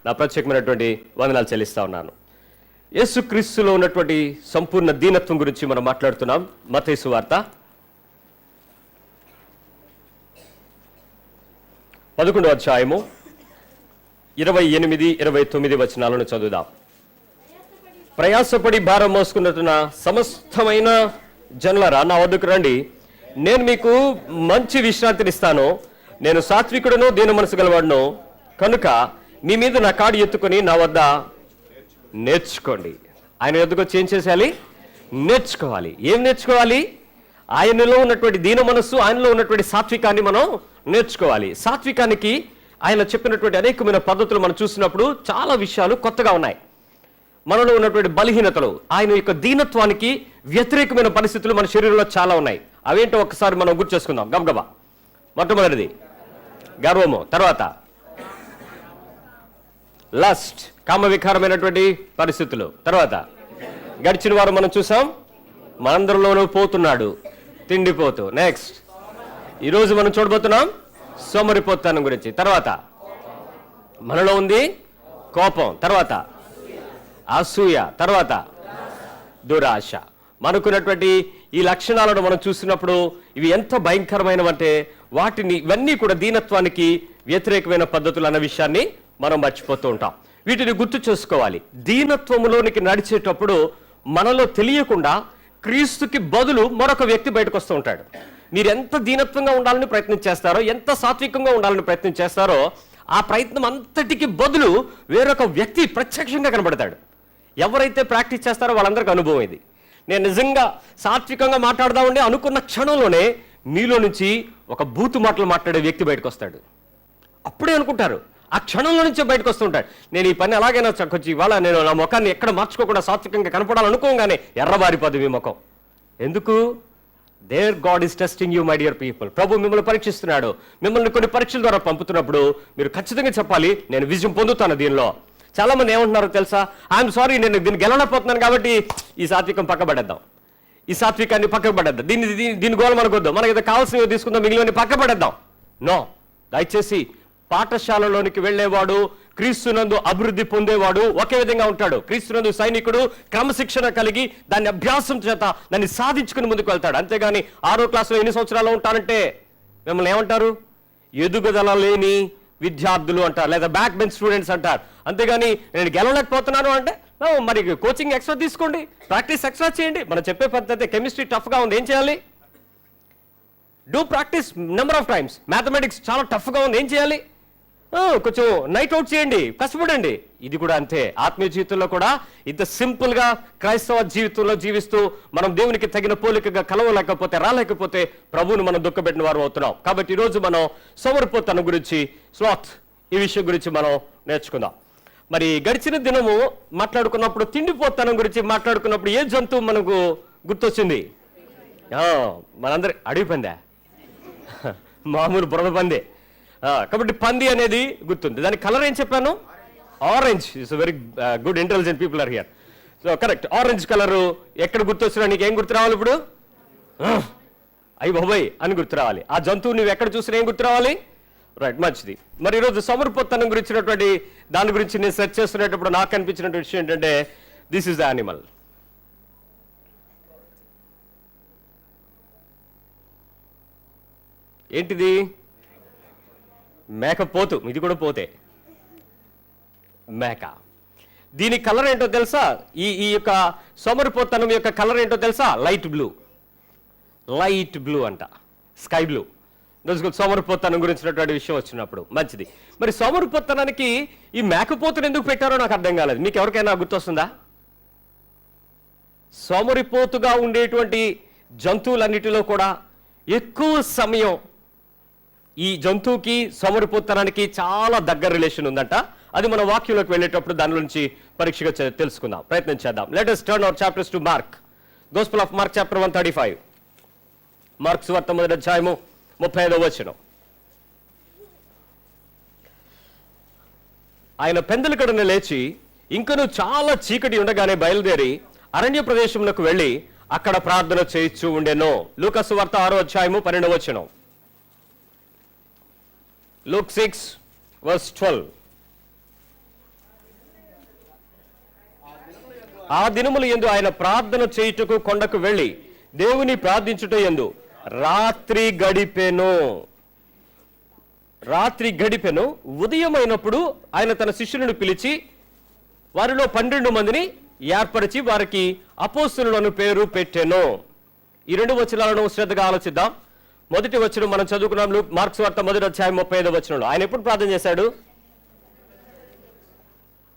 నా ప్రత్యేకమైనటువంటి వందనాలు చెల్లిస్తా ఉన్నాను. యేసుక్రీస్తులో ఉన్నటువంటి సంపూర్ణ దీనత్వం గురించి మనం మాట్లాడుతున్నాం. మత్తయి సువార్త 11వ అధ్యాయము 28, 29 వచనాలను చదువుదాం. ప్రయాసపడి భారం మోసుకున్నట్టున్న సమస్తమైన జనులారా నా వద్దకు రండి, నేను మీకు మంచి విశ్రాంతినిస్తాను. నేను సాత్వికుడును, దీన మనసు గలవాడును కనుక మీ మీద నా కాడి ఎత్తుకొని నా వద్ద నేర్చుకోండి. ఆయన వద్దకు వచ్చి ఏం చేసేయాలి? నేర్చుకోవాలి. ఏం నేర్చుకోవాలి? ఆయనలో ఉన్నటువంటి దీన మనస్సు, ఆయనలో ఉన్నటువంటి సాత్వికాన్ని మనం నేర్చుకోవాలి. సాత్వికానికి ఆయన చెప్పినటువంటి అనేకమైన పద్ధతులు మనం చూసినప్పుడు చాలా విషయాలు కొత్తగా ఉన్నాయి. మనలో ఉన్నటువంటి బలహీనతలు, ఆయన యొక్క దీనత్వానికి వ్యతిరేకమైన పరిస్థితులు మన శరీరంలో చాలా ఉన్నాయి. అవేంటో ఒకసారి మనం గుర్తు చేసుకుందాం గబగబా. మొట్టమొదటిది గర్వము, తర్వాత లస్ట్, కామవికారమైనటువంటి పరిస్థితులు, తర్వాత గడిచిన వారం మనం చూసాం మనందరిలోనూ పోతున్నాడు, తిండిపోతూ. నెక్స్ట్ ఈరోజు మనం చూడబోతున్నాం సోమరిపోతనం గురించి. తర్వాత మనలో ఉంది కోపం, తర్వాత అసూయ, తర్వాత దురాశ. మనకున్నటువంటి ఈ లక్షణాలను మనం చూసినప్పుడు ఇవి ఎంత భయంకరమైనవంటే ఇవన్నీ కూడా దీనత్వానికి వ్యతిరేకమైన పద్ధతులు అన్న విషయాన్ని మనం మర్చిపోతూ ఉంటాం. వీటిని గుర్తు చేసుకోవాలి. దీనత్వములోనికి నడిచేటప్పుడు మనలో తెలియకుండా క్రీస్తుకి బదులు మరొక వ్యక్తి బయటకు వస్తూ ఉంటాడు. మీరు ఎంత దీనత్వంగా ఉండాలని ప్రయత్నం చేస్తారో, ఎంత సాత్వికంగా ఉండాలని ప్రయత్నం చేస్తారో, ఆ ప్రయత్నం అంతటికి బదులు వేరొక వ్యక్తి ప్రత్యక్షంగా కనబడతాడు. ఎవరైతే ప్రాక్టీస్ చేస్తారో వాళ్ళందరికీ అనుభవం ఇది. నేను నిజంగా సాత్వికంగా మాట్లాడదామండి అనుకున్న క్షణంలోనే మీలో నుంచి ఒక బూతు మాటలు మాట్లాడే వ్యక్తి బయటకు వస్తాడు. అప్పుడే అనుకుంటారు, ఆ క్షణంలో నుంచే బయటకు వస్తుంటాడు. నేను ఈ పని అలాగైనా కొంచెం ఇవాళ నేను నా ముఖాన్ని ఎక్కడ మార్చుకోకుండా సాత్వికంగా కనపడాలనుకోగానే ఎర్రబారిపోదు మీ ముఖం. ఎందుకు? There God is testing you my dear people. ప్రభు మిమ్మల్ని పరీక్షిస్తున్నాడు. మిమ్మల్ని కొన్ని పరీక్షల ద్వారా పంపుతున్నప్పుడు మీరు ఖచ్చితంగా చెప్పాలి, నేను విజయం పొందుతాను దీనిలో. చాలా మంది ఏమంటున్నారో తెలుసా? ఐఎమ్ సారీ, నేను దీన్ని గెలవలేకపోతున్నాను కాబట్టి ఈ సాత్వికం పక్కబడేద్దాం, ఈ సాత్వికాన్ని పక్కబడేద్దాం, దీని గోల మనకొద్దాం, మనకి ఏదో కావాల్సినవి తీసుకుందాం, మిగిలిన పక్కబడేద్దాం. నో, దయచేసి పాఠశాలలోనికి వెళ్ళేవాడు, క్రీస్తునందు అభివృద్ధి పొందేవాడు ఒకే విధంగా ఉంటాడు. క్రీస్తునందు సైనికుడు క్రమశిక్షణ కలిగి దాన్ని అభ్యాసం చేత దాన్ని సాధించుకుని ముందుకు వెళ్తాడు. అంతేగాని 6వ క్లాసులో ఎన్ని సంవత్సరాలు ఉంటానంటే మిమ్మల్ని ఏమంటారు? ఎదుగుదల లేని విద్యార్థులు అంటారు, లేదా బ్యాక్ బెంచ్ స్టూడెంట్స్ అంటారు. అంతేగాని నేను గెలవలేకపోతున్నాను అంటే మరి కోచింగ్ ఎక్స్ట్రా తీసుకోండి, ప్రాక్టీస్ ఎక్స్ట్రా చేయండి. మనం చెప్పే పద్ధతి కెమిస్ట్రీ టఫ్గా ఉంది, ఏం చేయాలి? Do practice number of times. Mathematics చాలా టఫ్గా ఉంది, ఏం చేయాలి? కొంచెం నైట్ అవుట్ చేయండి, కష్టపడండి. ఇది కూడా అంతే. ఆత్మీయ జీవితంలో కూడా ఇంత సింపుల్గా క్రైస్తవ జీవితంలో జీవిస్తూ మనం దేవునికి తగిన పోలికగా కలవలేకపోతే, రాలేకపోతే ప్రభువును మనం దుఃఖపెట్టిన వారు అవుతున్నాం. కాబట్టి ఈరోజు మనం సోమరిపోతనం గురించి, స్లాత్, ఈ విషయం గురించి మనం నేర్చుకుందాం. మరి గడిచిన దినము మాట్లాడుకున్నప్పుడు తిండిపోతనం గురించి మాట్లాడుకున్నప్పుడు ఏ జంతువు మనకు గుర్తొచ్చింది? మనందరి అడవి పందే, మామూలు బురద పందే. కాబట్టి పంది అనేది గుర్తుంది. దాని కలర్ ఏం చెప్పాను? Orange. It's very good, intelligent people are here. So correct, orange colour. ఎక్కడ గుర్తొచ్చినా నీకు ఏం గుర్తు రావాలి ఇప్పుడు? అయ్యి బాబోయ్ అని గుర్తు రావాలి. ఆ జంతువు నువ్వు ఎక్కడ చూసినా ఏం గుర్తు రావాలి? రైట్, మంచిది. మరి ఈరోజు సోమరిపోతనం గురించినటువంటి దాని గురించి నేను సెర్చ్ చేస్తున్నప్పుడు నాకు అనిపించినటువంటి విషయం ఏంటంటే, దిస్ ఈస్ ద యానిమల్. ఏంటిది? మేకపోతు. ఇది కూడా పోతే మేక. దీని కలర్ ఏంటో తెలుసా? ఈ యొక్క సోమరిపోతనం యొక్క కలర్ ఏంటో తెలుసా? Light blue. లైట్ బ్లూ అంట, స్కై బ్లూ. సోమరిపోతనం గురించినటువంటి విషయం వచ్చినప్పుడు మంచిది. మరి సోమరిపోతనానికి ఈ మేకపోతును ఎందుకు పెట్టారో నాకు అర్థం కాలేదు. మీకు ఎవరికైనా గుర్తొస్తుందా? సోమరిపోతుగా ఉండేటువంటి జంతువులన్నిటిలో కూడా ఎక్కువ సమయం ఈ జంతువుకి సోమరిపోతనానికి చాలా దగ్గర రిలేషన్ ఉందంట. అది మన వాక్యంలోకి వెళ్ళేటప్పుడు దాని నుంచి పరీక్షగా తెలుసుకుందాం, ప్రయత్నం చేద్దాం. Let us turn our chapters to Mark. Gospel of Mark chapter 135. Mark సువార్త 1వ అధ్యాయము 35వ వచనం. ఆయన పెందలకడన లేచి ఇంకను చాలా చీకటి ఉండగానే బయలుదేరి అరణ్య ప్రదేశమునకు వెళ్ళి అక్కడ ప్రార్థన చేయిచూ ఉండెను. లూకా సువార్త 6వ అధ్యాయము 12వ వచనం. Luke 6 verse 12. ఆ దినములు యందు ఆయన ప్రార్థన చేయుటకు కొండకు వెళ్ళి దేవుని ప్రార్థించుట యందు రాత్రి గడిపెను. ఉదయమైనప్పుడు ఆయన తన శిష్యులను పిలిచి వారిలో 12 మందిని ఏర్పరిచి వారికి అపోస్తలులను పేరు పెట్టెను. ఈ 2 వచనాలను శ్రద్ధగా ఆలోచిద్దాం. మొదటి వచనం మనం చదువుకున్నాం, మార్క్స్ వార్త 1:35 వచనంలో. ఆయన ఎప్పుడు ప్రార్థన చేశాడు?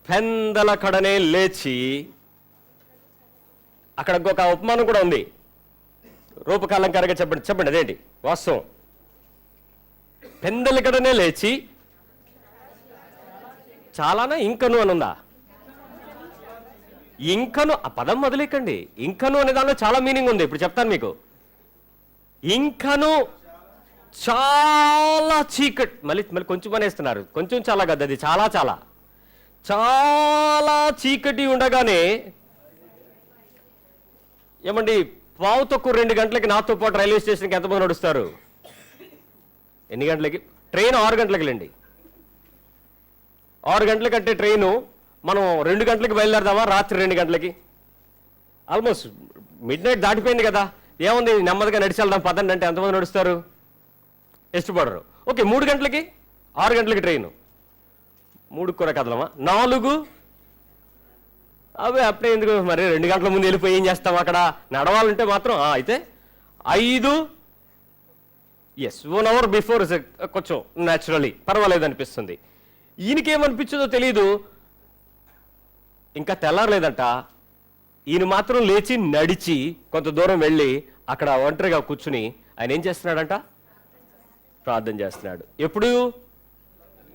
పెందల కడనే లేచి. అక్కడ ఒక ఉపమానం కూడా ఉంది, రూపకాలంకారంగా చెప్పండి అదేంటి వాస్తవం? పెందల కడనే లేచి చాలానా ఇంకను అని ఉందా? ఇంకను ఆ పదం మొదలెక్కండి. ఇంకను అనే దానిలో చాలా మీనింగ్ ఉంది, ఇప్పుడు చెప్తాను మీకు. ఇంకను చాలా చీకటి, మళ్ళీ కొంచెం అనేస్తున్నారు, కొంచెం చాలా కదా, అది చాలా చాలా చాలా చీకటి ఉండగానే ఏమండి 2:15 గంటలకి నాతో పాటు రైల్వే స్టేషన్కి ఎంతమంది నడుస్తారు? ఎన్ని గంటలకి? ట్రైన్ 6 గంటలకి లేండి. 6 గంటలకంటే ట్రైను మనం 2 గంటలకి బయలుదేరదామా? రాత్రి 2 గంటలకి. ఆల్మోస్ట్ మిడ్ నైట్ దాటిపోయింది కదా, ఏముంది నెమ్మదిగా నడిచి వెళ్దాం పదండి అంటే ఎంతమంది నడుస్తారు? ఇష్టపడరు. ఓకే, 3 గంటలకి, 6 గంటలకి ట్రైను, 3 కూడా కదలమా? 4 అవి అప్పుడే ఎందుకు మరి, 2 గంటల ముందు వెళ్ళిపోయి ఏం చేస్తాం అక్కడ? నడవాలంటే మాత్రం అయితే 5, ఎస్ 1 అవర్ బిఫోర్ కొంచెం న్యాచురలీ పర్వాలేదు అనిపిస్తుంది. ఈయనకేమనిపించదో తెలియదు, ఇంకా తెల్లారలేదంట. ఈయన మాత్రం లేచి నడిచి కొంత దూరం వెళ్ళి అక్కడ ఒంటరిగా కూర్చుని ఆయన ఏం చేస్తున్నాడంట? ప్రార్థన చేస్తున్నాడు. ఎప్పుడు?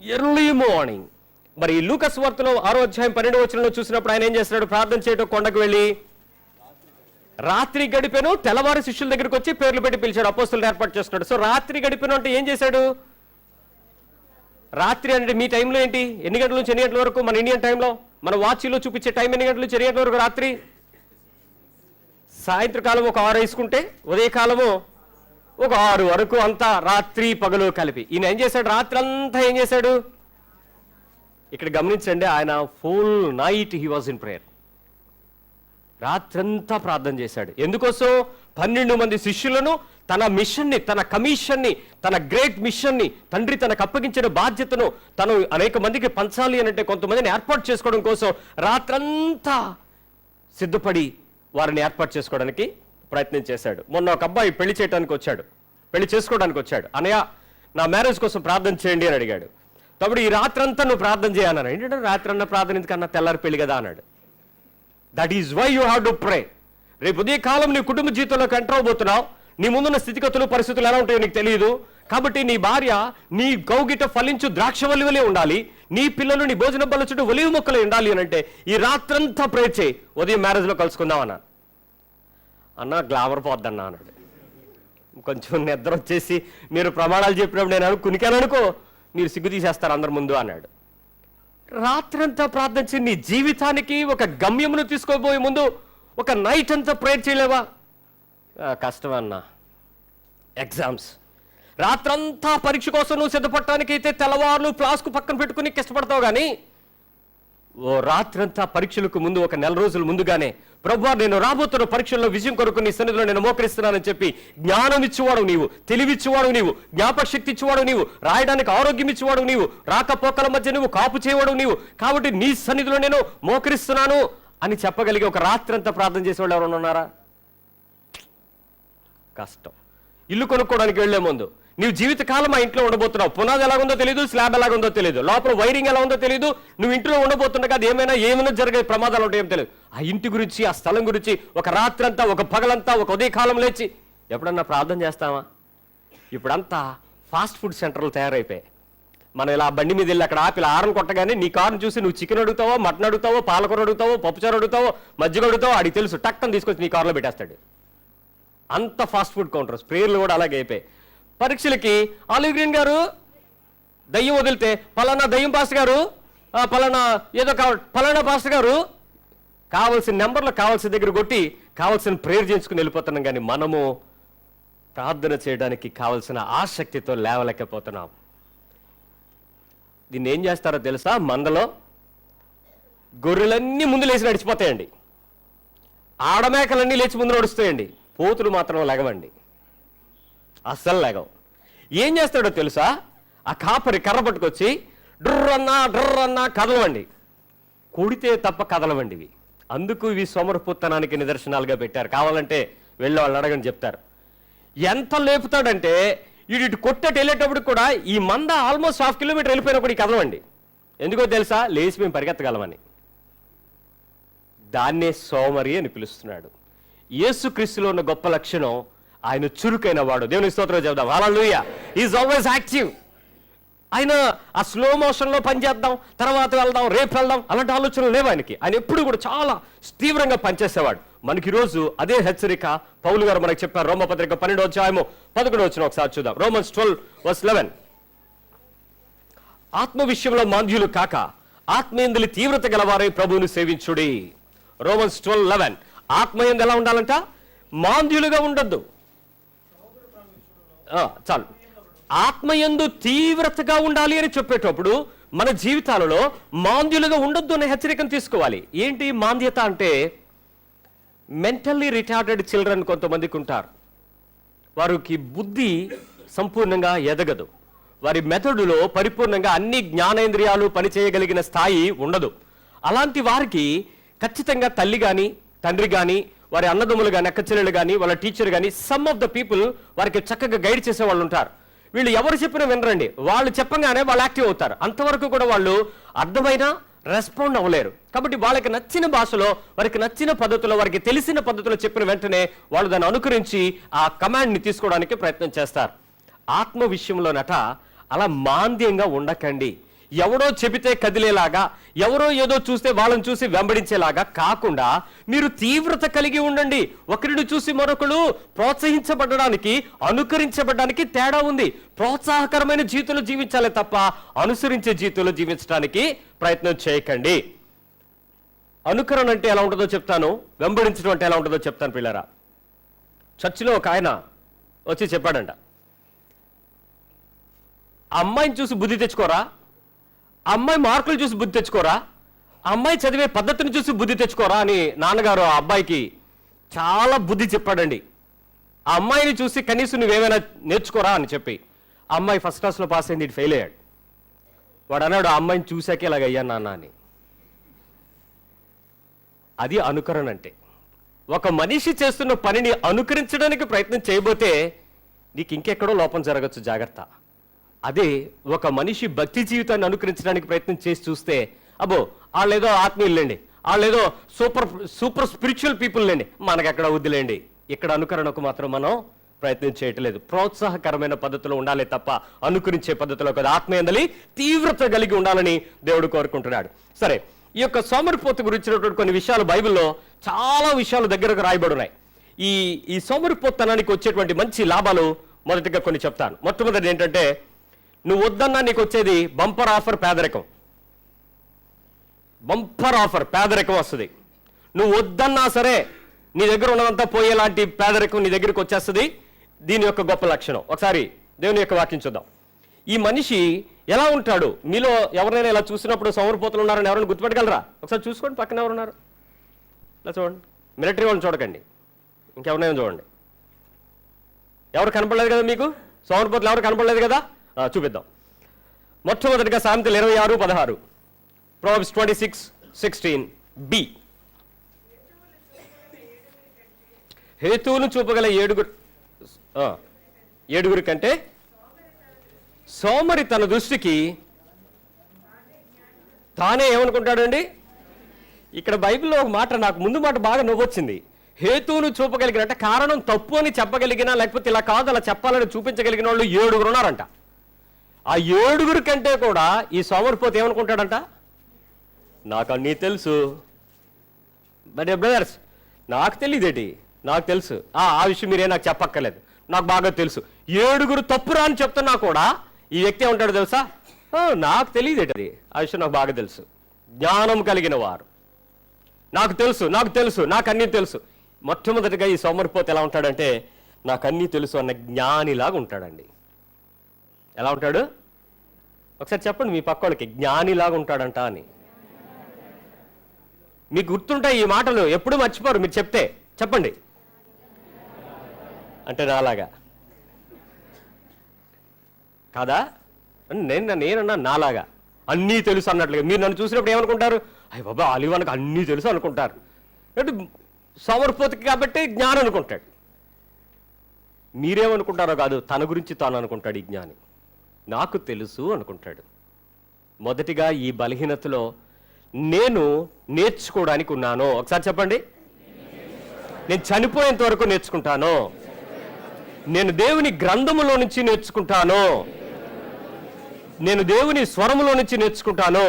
Early morning. మరి లూకాసు వార్తలో 6వ అధ్యాయం 12వ వచనంలో చూసినప్పుడు ఆయన ఏం చేస్తున్నాడు? ప్రార్థన చేయడం కొండకు వెళ్ళి రాత్రి గడిపెను. తెల్లవారు శిష్యుల దగ్గరికి వచ్చి పేర్లు పెట్టి పిలిచాడు, అపోస్తలులను ఏర్పాటు చేస్తున్నాడు. సో రాత్రి గడిపెను అంటే ఏం చేశాడు? రాత్రి అంటే మీ టైంలో ఏంటి? ఎన్ని గంటల నుంచి ఎన్ని గంటల వరకు? మన ఇండియన్ టైంలో మన వాచ్లో చూపించే టైం ఎన్ని గంటల నుంచి ఎన్ని గంటల వరకు? రాత్రి. సాయంత్రకాలం ఒక 6 వేసుకుంటే ఉదయకాలము ఒక 6 వరకు, అంతా రాత్రి పగలు కలిపి. ఈయన ఏం చేశాడు? రాత్రి అంతా ఏం చేశాడు? ఇక్కడ గమనించండి, ఆయన full night he was in prayer. రాత్రంతా ప్రార్థన చేశాడు. ఎందుకోసం? 12 మంది శిష్యులను, తన మిషన్ని, తన కమిషన్ని, తన గ్రేట్ మిషన్ని, తండ్రి తనకు అప్పగించిన బాధ్యతను తను అనేక మందికి పంచాలి అని అంటే కొంతమందిని ఏర్పాటు చేసుకోవడం కోసం రాత్రంతా సిద్ధపడి వారిని ఏర్పాటు చేసుకోవడానికి ప్రయత్నం చేశాడు. మొన్న ఒక అబ్బాయి పెళ్లి చేసుకోవడానికి వచ్చాడు. అన్నయ్య నా మ్యారేజ్ కోసం ప్రార్థన చేయండి అని అడిగాడు. తప్పుడు ఈ రాత్రంతా నువ్వు ప్రార్థన చేయన్నాను. ఏంటంటే రాత్రన్నా ప్రార్థన ఎందుకన్నా, తెల్లారి పెళ్లి కదా అన్నాడు. That is why you have to pray. రేపు ఉదయ కాలం నీ కుటుంబ జీవితంలోకి ఎంటర్ అవబోతున్నావు. నీ ముందున్న స్థితిగతులు పరిస్థితులు ఎలా ఉంటాయో నీకు తెలియదు. కాబట్టి నీ భార్య నీ గౌగిట ఫలించు ద్రాక్షవల్లి వలె ఉండాలి, నీ పిల్లలు నీ భోజన బల్ల చుట్టూ ఒలివ మొక్కలు ఉండాలి అని అంటే ఈ రాత్రంతా ప్రే చేయి, ఉదయం మ్యారేజ్లో కలుసుకుందాం అన్న గ్లామర్ పోద్దన్నా అన్నాడు. కొంచెం నిద్ర వచ్చేసి మీరు ప్రమాణాలు చెప్పినప్పుడు నేను కునికాను అనుకో, మీరు సిగ్గు తీసేస్తారు అందరి ముందు అన్నాడు. రాత్రంతా ప్రార్థించి నీ జీవితానికి ఒక గమ్యమును తీసుకోబోయే ముందు ఒక నైట్ అంతా ప్రేయర్ చేయలేవా? కష్టం అన్నా. ఎగ్జామ్స్, రాత్రంతా పరీక్ష కోసం నువ్వు సిద్ధపడటానికి అయితే తెల్లవారులు ఫ్లాస్క్ పక్కన పెట్టుకుని కష్టపడతావు. కానీ ఓ రాత్రంతా పరీక్షలకు ముందు ఒక 4 రోజుల ముందుగానే, ప్రభువా నేను రాబోతున్న పరీక్షల్లో విజయం కొరకు నీ సన్నిధిలో నేను మోకరిస్తున్నానని చెప్పి జ్ఞానం ఇచ్చేవాడు నీవు, తెలివిచ్చేవాడు నీవు, జ్ఞాపక శక్తి ఇచ్చేవాడు నీవు, రాయడానికి ఆరోగ్యం ఇచ్చేవాడు నీవు, రాకపోకల మధ్య నువ్వు కాపు చేయవాడు నీవు, కాబట్టి నీ సన్నిధిలో నేను మోకరిస్తున్నాను అని చెప్పగలిగి ఒక రాత్రంతా ప్రార్థన చేసేవాళ్ళు ఎవరైనా ఉన్నారా? కష్టం. ఇల్లు కొనుక్కోవడానికి వెళ్లే ముందు నువ్వు జీవితకాలం ఆ ఇంట్లో ఉండబోతున్నావు. పునాది ఎలాగుందో తెలియదు, స్లాబ్ ఎలాగుందో తెలియదు, లోపల వైరింగ్ ఎలా ఉందో తెలియదు. నువ్వు ఇంట్లో ఉండబోతుండగా అది ఏమైనా జరిగే ప్రమాదాలు ఉంటాయో తెలియదు. ఆ ఇంటి గురించి, ఆ స్థలం గురించి ఒక రాత్రంతా, ఒక పగలంతా, ఒక ఉదయకాలం లేచి ఎప్పుడన్నా ప్రార్థన చేస్తావా? ఇప్పుడంతా ఫాస్ట్ ఫుడ్ సెంటర్లు తయారైపోయాయి. మనం ఇలా బండి మీద వెళ్ళి అక్కడ ఆపి ఆరం కొట్టగానే నీ కారును చూసి నువ్వు చికెన్ అడుగుతావో, మటన్ అడుగుతావో, పాలకూర అడుగుతావో, పప్పుచారు అడుగుతావో, మజ్జిగ అడుగుతావో, అడిగి తెలుసు టక్కని తీసుకొచ్చి నీ కారులో పెట్టేస్తాడు. అంత ఫాస్ట్ ఫుడ్ కౌంటర్స్, ప్రేయర్లు కూడా అలాగే అయిపోయాయి. పరీక్షలకి ఆలివ్ గ్రీన్ గారు దయ్యం వదిలితే పలానా దయ్యం పాస్టర్ గారు, పలానా ఏదో పలానా పాస్టర్ గారు కావాల్సిన నెంబర్లో కావాల్సిన దగ్గర కొట్టి కావాల్సిన ప్రేయర్ చేయించుకుని వెళ్ళిపోతున్నాం. కానీ మనము ప్రార్థన చేయడానికి కావాల్సిన ఆసక్తితో లేవలేకపోతున్నాం. దీన్ని ఏం చేస్తారో తెలుసా? మందలో గొర్రెలన్నీ ముందు లేచి నడిచిపోతాయండి. ఆడమేకలన్నీ లేచి ముందు నడుస్తాయండి, పోతులు మాత్రం లెగవండి, అస్సలు లెగవు. ఏం చేస్తాడో తెలుసా? ఆ కాపరి కర్ర పట్టుకొచ్చి డ్రన్నా కదలవండి, కొడితే తప్ప కదలవండి ఇవి. అందుకు ఇవి సోమరిపోతనానికి నిదర్శనాలుగా పెట్టారు. కావాలంటే వెళ్ళి వాళ్ళు అడగని చెప్తారు. ఎంత లేపుతాడంటే ఇటు కొట్టేటి వెళ్ళేటప్పుడు కూడా ఈ మంద ఆల్మోస్ట్ 1/2 కిలోమీటర్ వెళ్ళిపోయినప్పుడు ఈ కదలవండి. ఎందుకో తెలుసా? లేచి మేము పరిగెత్తగలమని. దాన్నే సోమరి అని పిలుస్తున్నాడు. యేసుక్రీస్తులో ఉన్న గొప్ప లక్షణం, ఆయన చురుకైన వాడు. దేవుని స్తోత్రం చెప్దాం. హల్లెలూయా. Is always active. ఆయన ఆ స్లో మోషన్లో పనిచేద్దాం, తర్వాత వెళ్దాం, రేపు వెళ్దాం అలాంటి ఆలోచనలు లేవు ఆయనకి. ఆయన ఎప్పుడు కూడా చాలా తీవ్రంగా పనిచేసేవాడు. మనకి ఈరోజు అదే హెచ్చరిక పౌలు గారు మనకు చెప్పారు. రోమపత్రిక 12:11 ఒకసారి చూద్దాం. Romans 12:11. ఆత్మ విషయంలో మాంద్యులు కాక ఆత్మయందులి తీవ్రత గలవారే ప్రభువుని సేవించుడి. Romans 12:11. ఆత్మయందు ఎలా ఉండాలంట? మాంద్యులుగా ఉండొద్దు. చాలు. ఆత్మయందు తీవ్రతగా ఉండాలి అని చెప్పేటప్పుడు మన జీవితాలలో మాంద్యులుగా ఉండొద్దు అనే హెచ్చరికను తీసుకోవాలి. ఏంటి మాంద్యత అంటే? మెంటల్లీ రిటార్డెడ్ చిల్డ్రన్ కొంతమందికి ఉంటారు. వారికి బుద్ధి సంపూర్ణంగా ఎదగదు. వారి మెదడులో పరిపూర్ణంగా అన్ని జ్ఞానేంద్రియాలు పనిచేయగలిగిన స్థాయి ఉండదు. అలాంటి వారికి ఖచ్చితంగా తల్లి కానీ తండ్రి కానీ వారి అన్నదమ్ములు కానీ అక్కచెల్లెలు కానీ వాళ్ళ టీచర్ కానీ సమ్ ఆఫ్ ద పీపుల్ వారికి చక్కగా గైడ్ చేసే వాళ్ళు ఉంటారు. వీళ్ళు ఎవరు చెప్పినా వినరండి. వాళ్ళు చెప్పగానే వాళ్ళు యాక్టివ్ అవుతారు. అంతవరకు కూడా వాళ్ళు అర్థమైనా రెస్పాండ్ అవ్వలేరు. కాబట్టి వాళ్ళకి నచ్చిన భాషలో, వారికి నచ్చిన పద్ధతిలో, వారికి తెలిసిన పద్ధతిలో చెప్పిన వెంటనే వాళ్ళు దాన్ని అనుకరించి ఆ కమాండ్ని తీసుకోవడానికి ప్రయత్నం చేస్తారు. ఆత్మ విషయంలోనట అలా మాంద్యంగా ఉండకండి. ఎవడో చెబితే కదిలేలాగా, ఎవరో ఏదో చూస్తే వాళ్ళని చూసి వెంబడించేలాగా కాకుండా మీరు తీవ్రత కలిగి ఉండండి. ఒకరిని చూసి మరొకరు ప్రోత్సహించబడడానికి, అనుకరించబడడానికి తేడా ఉంది. ప్రోత్సాహకరమైన జీవితంలో జీవించాలి తప్ప అనుసరించే జీవితంలో జీవించడానికి ప్రయత్నం చేయకండి. అనుకరణ అంటే ఎలా ఉంటుందో చెప్తాను, వెంబడించడం అంటే ఎలా ఉంటుందో చెప్తాను పిల్లరా. చర్చిలో ఒక ఆయన వచ్చి చెప్పాడంట, ఆ అమ్మాయిని చూసి బుద్ధి తెచ్చుకోరా, ఆ అమ్మాయి మార్కులు చూసి బుద్ధి తెచ్చుకోరా, ఆ అమ్మాయి చదివే పద్ధతిని చూసి బుద్ధి తెచ్చుకోరా అని నాన్నగారు ఆ అబ్బాయికి చాలా బుద్ధి చెప్పాడండి. ఆ అమ్మాయిని చూసి కనీసం నువ్వేమైనా నేర్చుకోరా అని చెప్పి. ఆ అమ్మాయి ఫస్ట్ క్లాస్లో పాస్ అయింది, ఇటు ఫెయిల్ అయ్యాడు. వాడు అన్నాడు, ఆ అమ్మాయిని చూశాకే ఇలాగ అయ్యాను నాన్న అని. అది అనుకరణ అంటే. ఒక మనిషి చేస్తున్న పనిని అనుకరించడానికి ప్రయత్నం చేయబోతే నీకు ఇంకెక్కడో లోపం జరగచ్చు, జాగ్రత్త. అదే ఒక మనిషి భక్తి జీవితాన్ని అనుకరించడానికి ప్రయత్నం చేసి చూస్తే, అబ్బో వాళ్ళేదో ఆత్మీయులేండి, వాళ్ళేదో సూపర్ స్పిరిచువల్ పీపుల్ లేండి, మనకెక్కడ వద్దులేండి. ఇక్కడ అనుకరణకు మాత్రం మనం ప్రయత్నం చేయట్లేదు. ప్రోత్సాహకరమైన పద్ధతిలో ఉండాలి తప్ప అనుకరించే పద్ధతిలో కాదు. ఆత్మీయందలి తీవ్రత కలిగి ఉండాలని దేవుడు కోరుకుంటున్నాడు. సరే, ఈ యొక్క సోమరిపోతు గురించినటువంటి కొన్ని విషయాలు బైబిల్లో చాలా విషయాలు దగ్గరకు రాయబడి ఉన్నాయి. ఈ సోమరిపోతనానికి వచ్చేటువంటి మంచి లాభాలు మొదటిగా కొన్ని చెప్తాను. మొట్టమొదటి ఏంటంటే, నువ్వు వద్దన్నా నీకు వచ్చేది బంపర్ ఆఫర్ పేదరికం. బంపర్ ఆఫర్ పేదరికం వస్తుంది. నువ్వు వద్దన్నా సరే నీ దగ్గర ఉన్నదంతా పోయేలాంటి పేదరికం నీ దగ్గరికి వచ్చేస్తుంది. దీని యొక్క గొప్ప లక్షణం. ఒకసారి దేవుని యొక్క వాక్యం చూద్దాం. ఈ మనిషి ఎలా ఉంటాడు? మీలో ఎవరైనా ఇలా చూసినప్పుడు సోమరిపోతులు ఉన్నారని ఎవరైనా గుర్తుపెట్టగలరా? ఒకసారి చూసుకోండి, పక్కన ఎవరున్నారు ఇలా చూడండి. మిలిటరీ వాళ్ళని చూడకండి, ఇంకెవరినైనా చూడండి. ఎవరు కనపడలేదు కదా మీకు? సోమరిపోతులు ఎవరు కనపడలేదు కదా? చూపిద్దాం. మొట్టమొదటిగా సామెతలు 26:16, Proverbs 26:16b. హేతువును చూపగల ఏడుగురి కంటే సోమరి తన దృష్టికి తానే ఏమనుకుంటాడండి? ఇక్కడ బైబిల్లో ఒక మాట, నాకు ముందు మాట బాగా నవ్వొచ్చింది. హేతువును చూపగలిగినట్ట, కారణం తప్పు అని చెప్పగలిగినా, లేకపోతే ఇలా కాదు అలా చెప్పాలని చూపించగలిగిన వాళ్ళు 7 ఉన్నారంట. ఆ 7 కంటే కూడా ఈ సోమరిపోతే ఏమనుకుంటాడంట? నాకు అన్నీ తెలుసు. బట్ బ్రదర్స్, నాకు తెలియదేటి, నాకు తెలుసు. ఆ విషయం మీరే నాకు చెప్పక్కర్లేదు, నాకు బాగా తెలుసు. 7 తప్పురా అని చెప్తున్నా కూడా ఈ వ్యక్తి ఏమంటాడు తెలుసా? నాకు తెలియదేటి, అది ఆ విషయం నాకు బాగా తెలుసు. జ్ఞానం కలిగిన వారు, నాకు తెలుసు, నాకు తెలుసు, నాకు అన్నీ తెలుసు. మొట్టమొదటిగా ఈ సోమరిపోతే ఎలా ఉంటాడంటే, నాకు అన్నీ తెలుసు అన్న జ్ఞానిలాగా ఉంటాడండి. ఎలా ఉంటాడు? ఒకసారి చెప్పండి మీ పక్క వాళ్ళకి, జ్ఞానిలాగా ఉంటాడంట అని. మీకు గుర్తుంటాయి ఈ మాటలు, ఎప్పుడు మర్చిపోరు మీరు చెప్తే. చెప్పండి. అంటే నాలాగా కాదా? నేనన్నా నాలాగా అన్నీ తెలుసు అన్నట్లుగా. మీరు నన్ను చూసినప్పుడు ఏమనుకుంటారు? అయ్య బాబా ఆలివానికి అన్నీ తెలుసు అనుకుంటారు. అంటే సోమరిపోతుకి కాబట్టి జ్ఞానం అనుకుంటాడు. మీరేమనుకుంటారో కాదు, తన గురించి తాను అనుకుంటాడు ఈ జ్ఞాని. నాకు తెలుసు అనుకుంటాడు. మొదటిగా ఈ బలహీనతలో నేను నేర్చుకోవడానికి ఉన్నాను. ఒకసారి చెప్పండి. నేను చనిపోయేంత వరకు నేర్చుకుంటాను. నేను దేవుని గ్రంథములో నుంచి నేర్చుకుంటాను. నేను దేవుని స్వరములో నుంచి నేర్చుకుంటాను.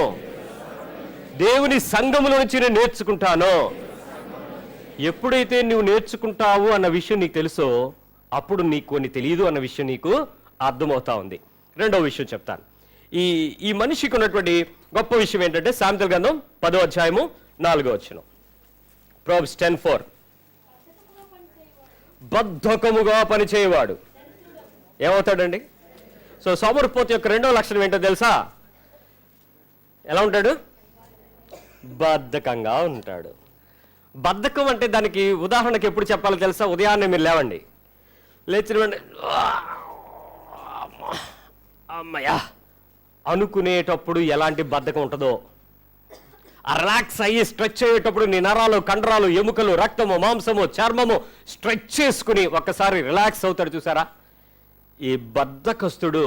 దేవుని సంఘములో నుంచి నేను నేర్చుకుంటాను. ఎప్పుడైతే నువ్వు నేర్చుకుంటావు అన్న విషయం నీకు తెలుసో అప్పుడు నీకు కొన్ని తెలియదు అన్న విషయం నీకు అర్థమవుతా ఉంది. రెండవ విషయం చెప్తాను. ఈ మనిషికి ఉన్నటువంటి గొప్ప విషయం ఏంటంటే సామెతల గ్రంథం 10వ అధ్యాయము 4వ వచనం. Proverbs 10:4. బద్ధకముగా పనిచేయవాడు ఏమవుతాడండి? సో సోమరిపోతు యొక్క రెండవ లక్షణం ఏంటో తెలుసా? ఎలా ఉంటాడు? బద్ధకంగా ఉంటాడు. బద్ధకం అంటే దానికి ఉదాహరణకి ఎప్పుడు చెప్పాలో తెలుసా? ఉదయాన్నే మీరు లేవండి, లేచిన వెంటనే అమ్మయ్యా అనుకునేటప్పుడు ఎలాంటి బద్ధకం ఉంటుందో, ఆ రిలాక్స్ అయ్యి స్ట్రెచ్ అయ్యేటప్పుడు నీ నరాలు, కండరాలు, ఎముకలు, రక్తము, మాంసము, చర్మము స్ట్రెచ్ చేసుకుని ఒక్కసారి రిలాక్స్ అవుతాడు చూసారా? ఈ బద్ధకస్తుడు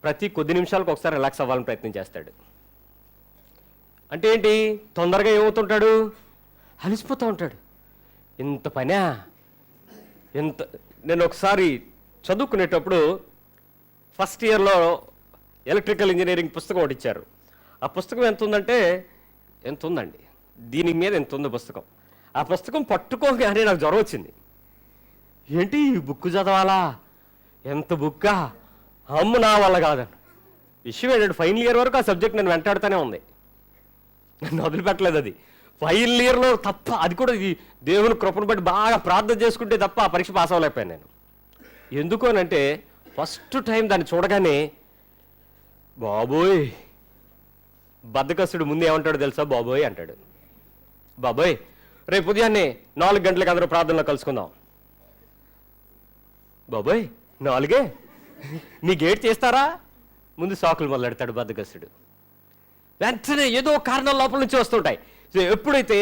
ప్రతి కొద్ది నిమిషాలకు ఒకసారి రిలాక్స్ అవ్వాలని ప్రయత్నం చేస్తాడు. అంటే ఏంటి? తొందరగా ఏమవుతుంటాడు? అలసిపోతూ ఉంటాడు. ఇంత పనా ఎంత. నేను ఒకసారి చదువుకునేటప్పుడు ఫస్ట్ ఇయర్లో ఎలక్ట్రికల్ ఇంజనీరింగ్ పుస్తకం ఒకటి ఇచ్చారు. ఆ పుస్తకం ఎంత ఉందండి, దీని మీద ఎంత ఉంది పుస్తకం. ఆ పుస్తకం పట్టుకోగానే నాకు జ్వరం వచ్చింది. ఏంటి ఈ బుక్ చదవాలా, ఎంత బుక్కా, అమ్ము నా వల్ల కాదని. విషయం ఏంటంటే ఫైనల్ ఇయర్ వరకు ఆ సబ్జెక్ట్ నేను వెంటాడుతూనే ఉంది, నన్ను వదిలిపెట్టలేదు. అది ఫైనల్ ఇయర్లో తప్ప, అది కూడా దేవుని కృపను బట్టి బాగా ప్రార్థన చేసుకుంటే తప్ప ఆ పరీక్ష పాస్ అవ్వలేకపోయాను నేను. ఎందుకు అని అంటే ఫస్ట్ టైం దాన్ని చూడగానే బాబోయ్, బద్ధకస్తుడు ముందు ఏమంటాడు తెలుసా? బాబోయ్ అంటాడు. బాబోయ్ రేపు ఉదయాన్నే 4 గంటలకు అందరూ ప్రార్థనలో కలుసుకుందాం. బాబోయ్ 4గే మీ గేట్ చేస్తారా? ముందు సాకులు మొదలెడతాడు బద్ధకస్తుడు. వెంటనే ఏదో కారణం లోపల నుంచి వస్తుంటాయి. ఎప్పుడైతే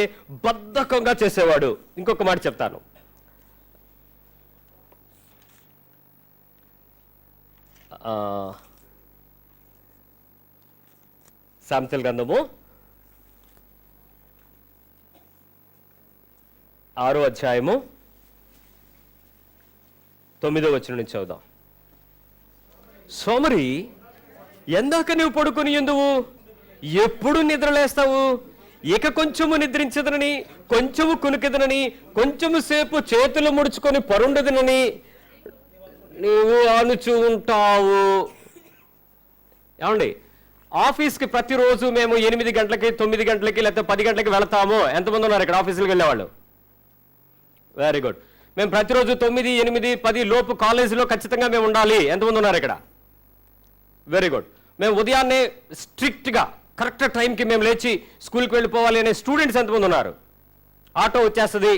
బద్ధకంగా చేసేవాడు. ఇంకొక మాట చెప్తాను. సామెతల గ్రంథము 6వ అధ్యాయము 9వ వచనం నుంచి చదువుదాం. సోమరి ఎందాక నువ్వు పడుకొని ఎందువు, ఎప్పుడు నిద్రలేస్తావు? ఇక కొంచెము నిద్రించదనని, కొంచెము కునికెదనని, కొంచెము సేపు చేతులు ముడుచుకొని పరుండదనని నీవు ఆనుచూ ఉంటావు. ఏమండి, ఆఫీస్కి ప్రతిరోజు మేము 8 గంటలకి, 9 గంటలకి, లేకపోతే 10 గంటలకి వెళతాము. ఎంతమంది ఉన్నారు ఇక్కడ ఆఫీసులకు వెళ్ళేవాళ్ళు? Very good. మేము ప్రతిరోజు 9, 8, 10 లోపు కాలేజీలో ఖచ్చితంగా మేము ఉండాలి. ఎంతమంది ఉన్నారు ఇక్కడ? Very good. మేము ఉదయాన్నే స్ట్రిక్ట్గా కరెక్ట్ టైంకి మేము లేచి స్కూల్కి వెళ్ళిపోవాలి అనే స్టూడెంట్స్ ఎంతమంది ఉన్నారు? ఆటో వచ్చేస్తుంది,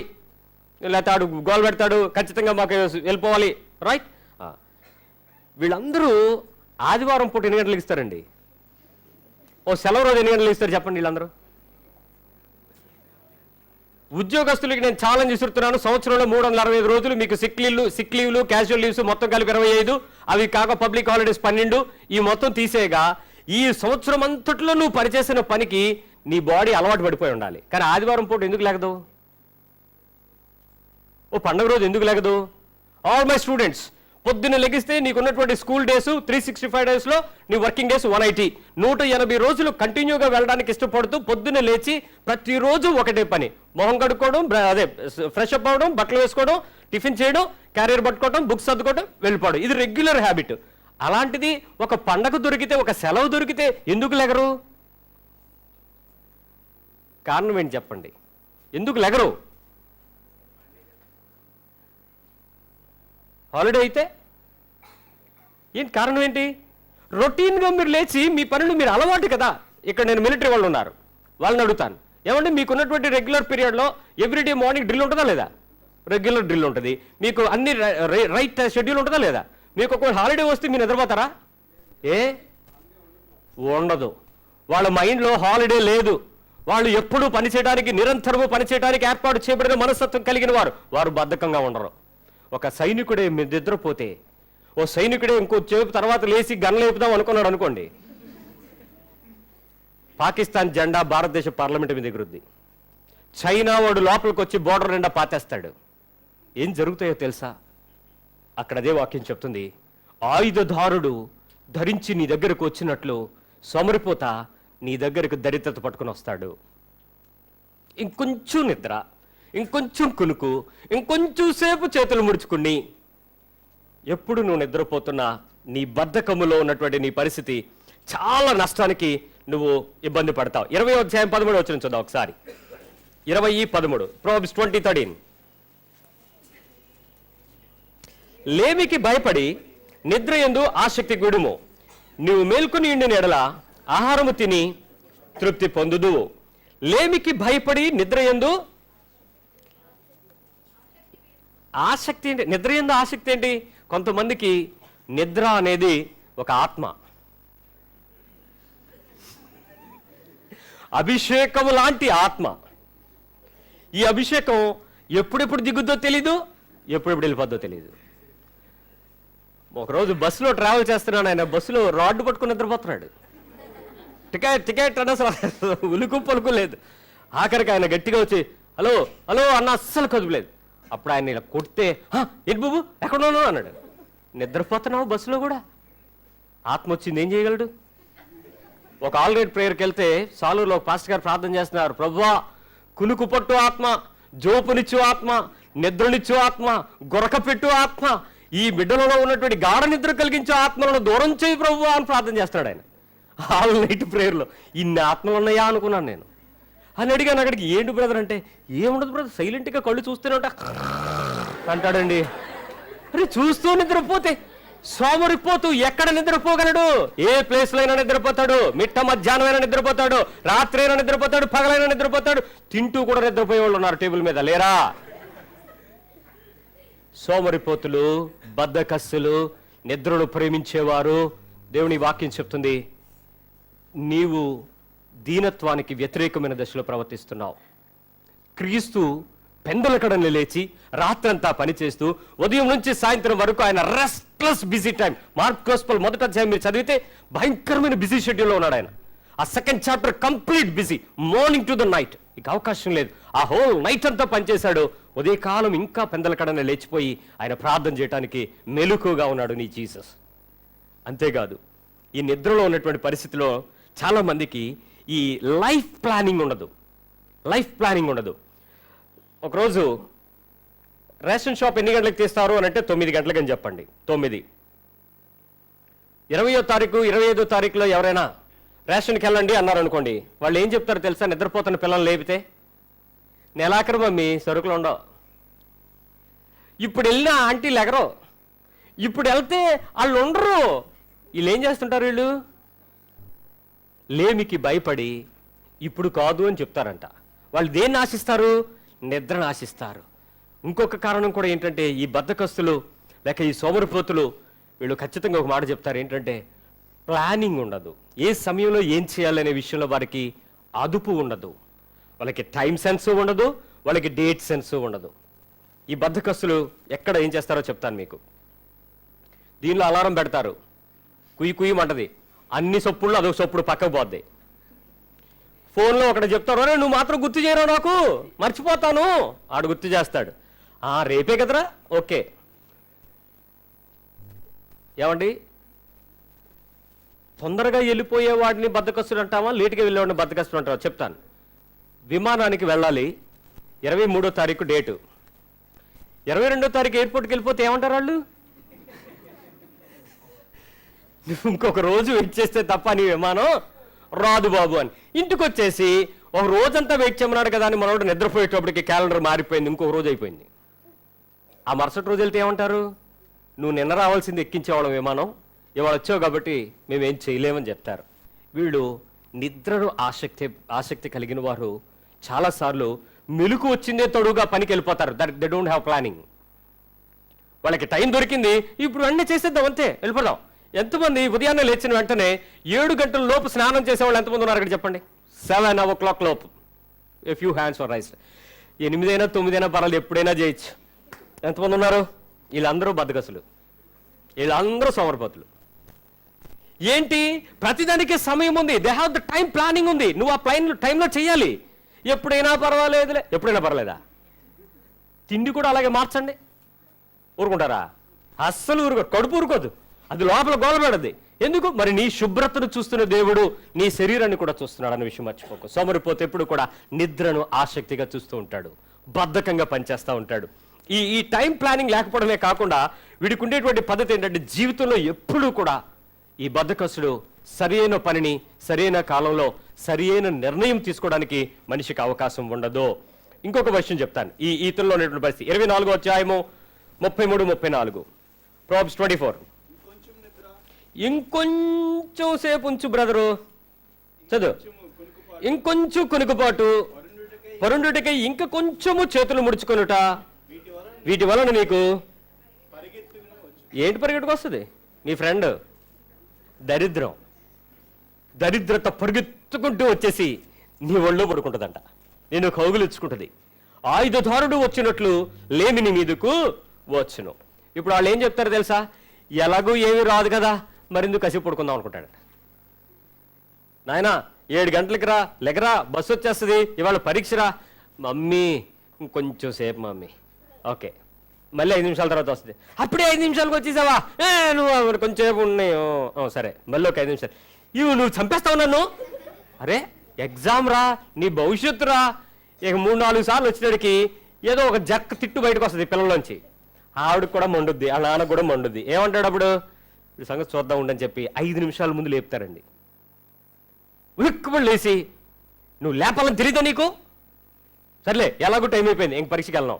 లేకపోతే ఆడు గోల్ పెడతాడు, ఖచ్చితంగా మాకు వెళ్ళిపోవాలి, రైట్? వీళ్ళందరూ ఆదివారం పూట ఎన్ని గంటలకు ఇస్తారండి? ఓ సెలవు రోజు ఎన్ని గంటలకు ఇస్తారు చెప్పండి? వీళ్ళందరూ ఉద్యోగస్తులకి నేను ఛాలెంజ్ ఇస్తున్నాను. సంవత్సరంలో 365 రోజులు మీకు సిక్ లీవ్లు, క్యాజువల్ లీవ్స్ మొత్తం కలిపి 25, అవి కాక పబ్లిక్ హాలిడేస్ 12, ఈ మొత్తం తీసేయగా ఈ సంవత్సరం అంతట్లో నువ్వు పనిచేసిన పనికి నీ బాడీ అలవాటు పడిపోయి ఉండాలి. కానీ ఆదివారం పూట ఎందుకు లేగదు? ఓ పండుగ రోజు ఎందుకు లేగదు? ఆల్ మై స్టూడెంట్స్, పొద్దున్న లెగిస్తే నీకున్నటువంటి స్కూల్ డేస్ 365 డేస్లో నీ వర్కింగ్ డేస్ 180, 180 రోజులు కంటిన్యూగా వెళ్ళడానికి ఇష్టపడుతూ పొద్దున్న లేచి ప్రతిరోజు ఒకటే పని. మొహం కడుక్కోవడం, అదే ఫ్రెష్ అప్ అవ్వడం, బట్టలు వేసుకోవడం, టిఫిన్ చేయడం, క్యారియర్ పట్టుకోవడం, బుక్స్ సర్దుకోవడం, వెళ్ళిపోవడం. ఇది రెగ్యులర్ హ్యాబిట్. అలాంటిది ఒక పండగ దొరికితే, ఒక సెలవు దొరికితే ఎందుకు లెగరు? కారణం ఏంటి చెప్పండి? ఎందుకు లెగరు? హాలిడే అయితే ఏంటి కారణం ఏంటి? రొటీన్గా మీరు లేచి మీ పనులు మీరు అలవాటు కదా. ఇక్కడ నేను మిలిటరీ వాళ్ళు ఉన్నారు, వాళ్ళని అడుగుతాను, ఏమంటే మీకున్నటువంటి రెగ్యులర్ పీరియడ్లో ఎవ్రీడే మార్నింగ్ డ్రిల్ ఉంటుందా లేదా? రెగ్యులర్ డ్రిల్ ఉంటుంది. మీకు అన్ని రైట్ షెడ్యూల్ ఉంటుందా లేదా? మీకు ఒక హాలిడే వస్తే మీరు నిద్రపోతారా? ఉండదు. వాళ్ళ మైండ్లో హాలిడే లేదు. వాళ్ళు ఎప్పుడూ పనిచేయడానికి, నిరంతరము పనిచేయడానికి ఏర్పాటు చేయబడిన మనస్తత్వం కలిగిన వారు బద్ధకంగా ఉండరు. ఒక సైనికుడే నిద్రపోతే, ఓ సైనికుడే ఇంకో చేపు తర్వాత లేచి గన్లేపుదాం అనుకున్నాడు అనుకోండి, పాకిస్తాన్ జెండా భారతదేశ పార్లమెంట్ మీద ఎగురుద్ది. చైనా వాడు లోపలికి వచ్చి బోర్డర్ నిండా పాతేస్తాడు. ఏం జరుగుతాయో తెలుసా? అక్కడ అదే వాక్యం చెప్తుంది, ఆయుధదారుడు ధరించి నీ దగ్గరకు వచ్చినట్లు సోమరిపోతా నీ దగ్గరకు దరిద్రత పట్టుకుని వస్తాడు. ఇంకొంచెం నిద్ర, ఇంకొంచెం కునుకు, ఇంకొంచెం సేపు చేతులు ముడుచుకుని, ఎప్పుడు నువ్వు నిద్రపోతున్నా నీ బద్ధకములో ఉన్నటువంటి నీ పరిస్థితి చాలా నష్టానికి నువ్వు ఇబ్బంది పడతావు. 20వ అధ్యాయం 13 వచనం చూద్దాం ఒకసారి. 20:13 Proverbs 20:13. లేమికి భయపడి నిద్ర యందు ఆసక్తి గుడుము, నీవు మేల్కొని ఉండిన ఎడల ఆహారము తిని తృప్తి పొందుదు. లేమికి భయపడి నిద్ర యందు ఆసక్తి ఏంటి? నిద్ర యందు ఆసక్తి ఏంటి? కొంతమందికి నిద్ర అనేది ఒక ఆత్మ, అభిషేకము లాంటి ఆత్మ. ఈ అభిషేకం ఎప్పుడెప్పుడు దిగుద్దో తెలీదు, ఎప్పుడెప్పుడు వెళ్ళిపోద్దో తెలీదు. ఒకరోజు బస్సులో ట్రావెల్ చేస్తున్నాను, ఆయన బస్సులో రాడ్డు పట్టుకుని నిద్రపోతున్నాడు. టికెట్ అన్న అసలు ఉలుకు పలుకు లేదు. ఆఖరికి ఆయన గట్టిగా వచ్చి హలో హలో అన్న అస్సలు కదుపులేదు. అప్పుడు ఆయన ఇలా కొడితే, ఏంటి బాబు ఎక్కడున్నాను అన్నాడు. నిద్రపోతున్నావు బస్సులో కూడా? ఆత్మ వచ్చింది, ఏం చేయగలడు? ఒక ఆల్రెడీ ప్రేయర్కి వెళ్తే సాలూరులో ఒక పాస్టర్ గారు ప్రార్థన చేస్తున్నారు, ప్రభువా కునుకు పట్టు ఆత్మ, జోపునిచ్చు ఆత్మ, నిద్రనిచ్చు ఆత్మ, గొరక పెట్టు ఆత్మ, ఈ బిడ్డలలో ఉన్నటువంటి గాఢ నిద్ర కలిగించే ఆత్మలను దూరం చేయి ప్రభువా అని ప్రార్థన చేస్తున్నాడు ఆయన ఆల్ నైట్ ప్రేయర్లో. ఇన్ని ఆత్మలు ఉన్నాయా అనుకున్నాను నేను. అని అడిగాను అక్కడికి, ఏంటి బ్రదర్ అంటే, ఏముండదు బ్రదర్, సైలెంట్గా కళ్ళు చూస్తూనే ఉంటా అంటాడండి. అరే చూస్తూ నిద్రపోతే సోమరిపోతూ ఎక్కడ నిద్రపోగలడు? ఏ ప్లేస్లో అయినా నిద్రపోతాడు, మిట్ట మధ్యాహ్నం అయినా నిద్రపోతాడు, రాత్రి అయినా నిద్రపోతాడు, పగలైనా నిద్రపోతాడు, తింటూ కూడా నిద్రపోయే వాళ్ళు ఉన్నారు టేబుల్ మీద, లేరా? సోమరిపోతులు, బద్ధకస్సులు, నిద్రను ప్రేమించేవారు. దేవుని వాక్యం చెప్తుంది, నీవు దీనత్వానికి వ్యతిరేకమైన దశలో ప్రవర్తిస్తున్నావు. క్రీస్తు పెందలకడని లేచి రాత్రంతా పనిచేస్తూ ఉదయం నుంచి సాయంత్రం వరకు ఆయన restless busy time. Mark gospel 1వ అధ్యాయం మీరు చదివితే భయంకరమైన బిజీ షెడ్యూల్లో ఉన్నాడు ఆయన. ఆ 2nd chapter complete busy, morning to the night. ఇక అవకాశం లేదు. ఆ హోల్ నైట్ అంతా పనిచేశాడు. ఉదయకాలం ఇంకా పెందలకడనే లేచిపోయి ఆయన ప్రార్థన చేయడానికి మెలకుగా ఉన్నాడు నీ జీసస్. అంతేకాదు, ఈ నిద్రలో ఉన్నటువంటి పరిస్థితిలో చాలా మందికి ఈ లైఫ్ ప్లానింగ్ ఉండదు. ఒకరోజు రేషన్ షాప్ ఎన్ని గంటలకు తీస్తారు అని అంటే 9 గంటలకు అని చెప్పండి. 9, 20వ తారీఖు 25వ తారీఖులో ఎవరైనా రేషన్కి వెళ్ళండి అన్నారు అనుకోండి, వాళ్ళు ఏం చెప్తారో తెలుసా? నిద్రపోతున్న పిల్లలు లేపితే, నెలాఖరు మమ్మీ సరుకులు ఉండవు. ఇప్పుడు వెళ్ళిన ఆంటీలు ఎగరో, ఇప్పుడు వెళ్తే వాళ్ళు ఉండరు. వీళ్ళు ఏం చేస్తుంటారు? వీళ్ళు లేమికి భయపడి ఇప్పుడు కాదు అని చెప్తారంట. వాళ్ళు దేన్ని ఆశిస్తారు? నిద్రను ఆశిస్తారు. ఇంకొక కారణం కూడా ఏంటంటే, ఈ బద్ధకస్తులు లేక ఈ సోమరిపోతులు వీళ్ళు ఖచ్చితంగా ఒక మాట చెప్తారు, ఏంటంటే ప్లానింగ్ ఉండదు. ఏ సమయంలో ఏం చేయాలనే విషయంలో వారికి అదుపు ఉండదు. వాళ్ళకి టైం సెన్స్ ఉండదు, వాళ్ళకి డేట్ సెన్స్ ఉండదు. ఈ బద్ధకస్తులు ఎక్కడ ఏం చేస్తారో చెప్తాను మీకు. దీనిలో అలారం పెడతారు, కుయ్యి కుయ్యమంటది, అన్ని సొప్పుళ్ళు అదొక సొప్పుడు పక్కకు పోద్ది. ఫోన్లో ఒకటి చెప్తారు, అరే నువ్వు మాత్రం గుర్తు చేయరా, నాకు మర్చిపోతాను. ఆడు గుర్తు చేస్తాడు, రేపే కదరా, ఓకే. ఏమండి, తొందరగా వెళ్ళిపోయే వాడిని బద్ధకస్తుడు అంటావా, లేటుగా వెళ్ళేవాడిని బద్ధకస్తుడు అంటావా? చెప్తాను. విమానానికి వెళ్ళాలి, 23వ తారీఖు డేటు, 22వ తారీఖు ఎయిర్పోర్ట్కి వెళ్ళిపోతే ఏమంటారు వాళ్ళు? నువ్వు ఇంకొక రోజు వెయిట్ చేస్తే తప్ప నీ విమానం రాదు బాబు అని. ఇంటికి వచ్చేసి ఒక రోజంతా వెయిట్ చేయమన్నాడు కదా అని మనోడు నిద్రపోయేటప్పటికి క్యాలెండర్ మారిపోయింది, ఇంకొక రోజు అయిపోయింది. ఆ మరుసటి రోజు వెళ్తే ఏమంటారు? నువ్వు నిన్న రావాల్సింది ఎక్కించేవాళ్ళం విమానం, ఇవాళ వచ్చావు కాబట్టి మేమేం చేయలేమని చెప్తారు. వీళ్ళు నిద్రను ఆసక్తి కలిగిన వారు చాలాసార్లు మెలుకు వచ్చిందే తొడుగా పనికి వెళ్ళిపోతారు. They don't have planning. వాళ్ళకి టైం దొరికింది, ఇప్పుడు అన్నీ చేసేద్దాం అంతే, వెళ్ళిపోదాం. ఎంతమంది ఉదయాన్నే లేచిన వెంటనే 7 గంటల లోపు స్నానం చేసేవాళ్ళు ఎంతమంది ఉన్నారు అక్కడ చెప్పండి? 7 o'clock లోపు. A few hands are rise. 8 అయినా 9 అయినా పర్వాలేదు, ఎప్పుడైనా చేయొచ్చు. ఎంతమంది ఉన్నారు? వీళ్ళందరూ బద్దగసులు, వీళ్ళందరూ సోమరిపోతులు. ఏంటి? ప్రతిదానికి సమయం ఉంది. They have the time planning ఉంది. నువ్వు ఆ టైంలో చేయాలి. ఎప్పుడైనా పర్వాలేదులే. ఎప్పుడైనా పర్వాలేదా? తిండి కూడా అలాగే మార్చండి. ఊరుకుంటారా? అస్సలు ఊరుకోదు. కడుపు ఊరుకోదు, అది లోపల గోలబెడది. ఎందుకు? మరి నీ శుభ్రతను చూస్తున్న దేవుడు నీ శరీరాన్ని కూడా చూస్తున్నాడు అన్న విషయం మర్చిపోకు. సోమరిపోతే ఎప్పుడు కూడా నిద్రను ఆసక్తిగా చూస్తూ ఉంటాడు, బద్ధకంగా పనిచేస్తూ ఉంటాడు. ఈ టైం ప్లానింగ్ లేకపోవడమే కాకుండా వీడికి ఉండేటువంటి పద్ధతి ఏంటంటే, జీవితంలో ఎప్పుడూ కూడా ఈ బద్ధకస్తుడు సరైన పనిని సరైన కాలంలో సరైన నిర్ణయం తీసుకోవడానికి మనిషికి అవకాశం ఉండదు. ఇంకొక విషయం చెప్తాను. ఈతల్లో ఉన్నటువంటి పరిస్థితి 24వ అధ్యాయము 33-34. Proverbs 24. ఇంకొంచెం సేపు ఉంచు బ్రదరు, చదువు. ఇంకొంచెం కొనుకుపాటు, పరుండుటకై ఇంక కొంచెము చేతులు ముడుచుకొనుట, వీటి వలన నీకు ఏంటి పరిగెట్టుకు వస్తుంది? నీ ఫ్రెండ్ దరిద్రం, దరిద్రత పరిగెత్తుకుంటూ వచ్చేసి నీ ఒళ్ళో పడుకుంటుందంట, నేను కౌగులించుకుంటుంది. ఆయుధదారుడు వచ్చినట్లు లేమి నీ మీదకు వచ్చును. ఇప్పుడు వాళ్ళు ఏం చెప్తారు తెలుసా? ఎలాగూ ఏమీ రాదు కదా, మరెందుకు కసి పడుకుందాం అనుకుంటాడు. నాయనా 7 గంటలకి రా, లెగరా, బస్సు వచ్చేస్తుంది, ఇవాళ పరీక్షరా. మమ్మీ ఇంకొంచెం సేపు మమ్మీ. ఓకే, మళ్ళీ 5 నిమిషాల తర్వాత వస్తుంది. అప్పుడే 5 నిమిషాలకు వచ్చేసావా? నువ్వు కొంచెం సేపు ఉన్నాయి. సరే, మళ్ళీ ఒక 5 నిమిషాలు. నువ్వు చంపేస్తావు నన్ను. అరే ఎగ్జామ్ రా, నీ భవిష్యత్తు రా. ఇక 3-4 సార్లు వచ్చినడికి ఏదో ఒక జక్క తిట్టు బయటకు వస్తుంది పిల్లల్లోంచి. ఆవిడకి కూడా మండుద్ది, ఆ నాన్నకు కూడా మండుద్ది. ఏమంటాడు అప్పుడు? ఈ సంగతి చూద్దాం ఉండని చెప్పి 5 నిమిషాల ముందు లేపుతారండి. ఉలిక్కుబడి లేచి, నువ్వు లేపాలని తెలియదా నీకు? సర్లే, ఎలాగో టైం అయిపోయింది, ఇంక పరీక్షకి వెళ్ళాం.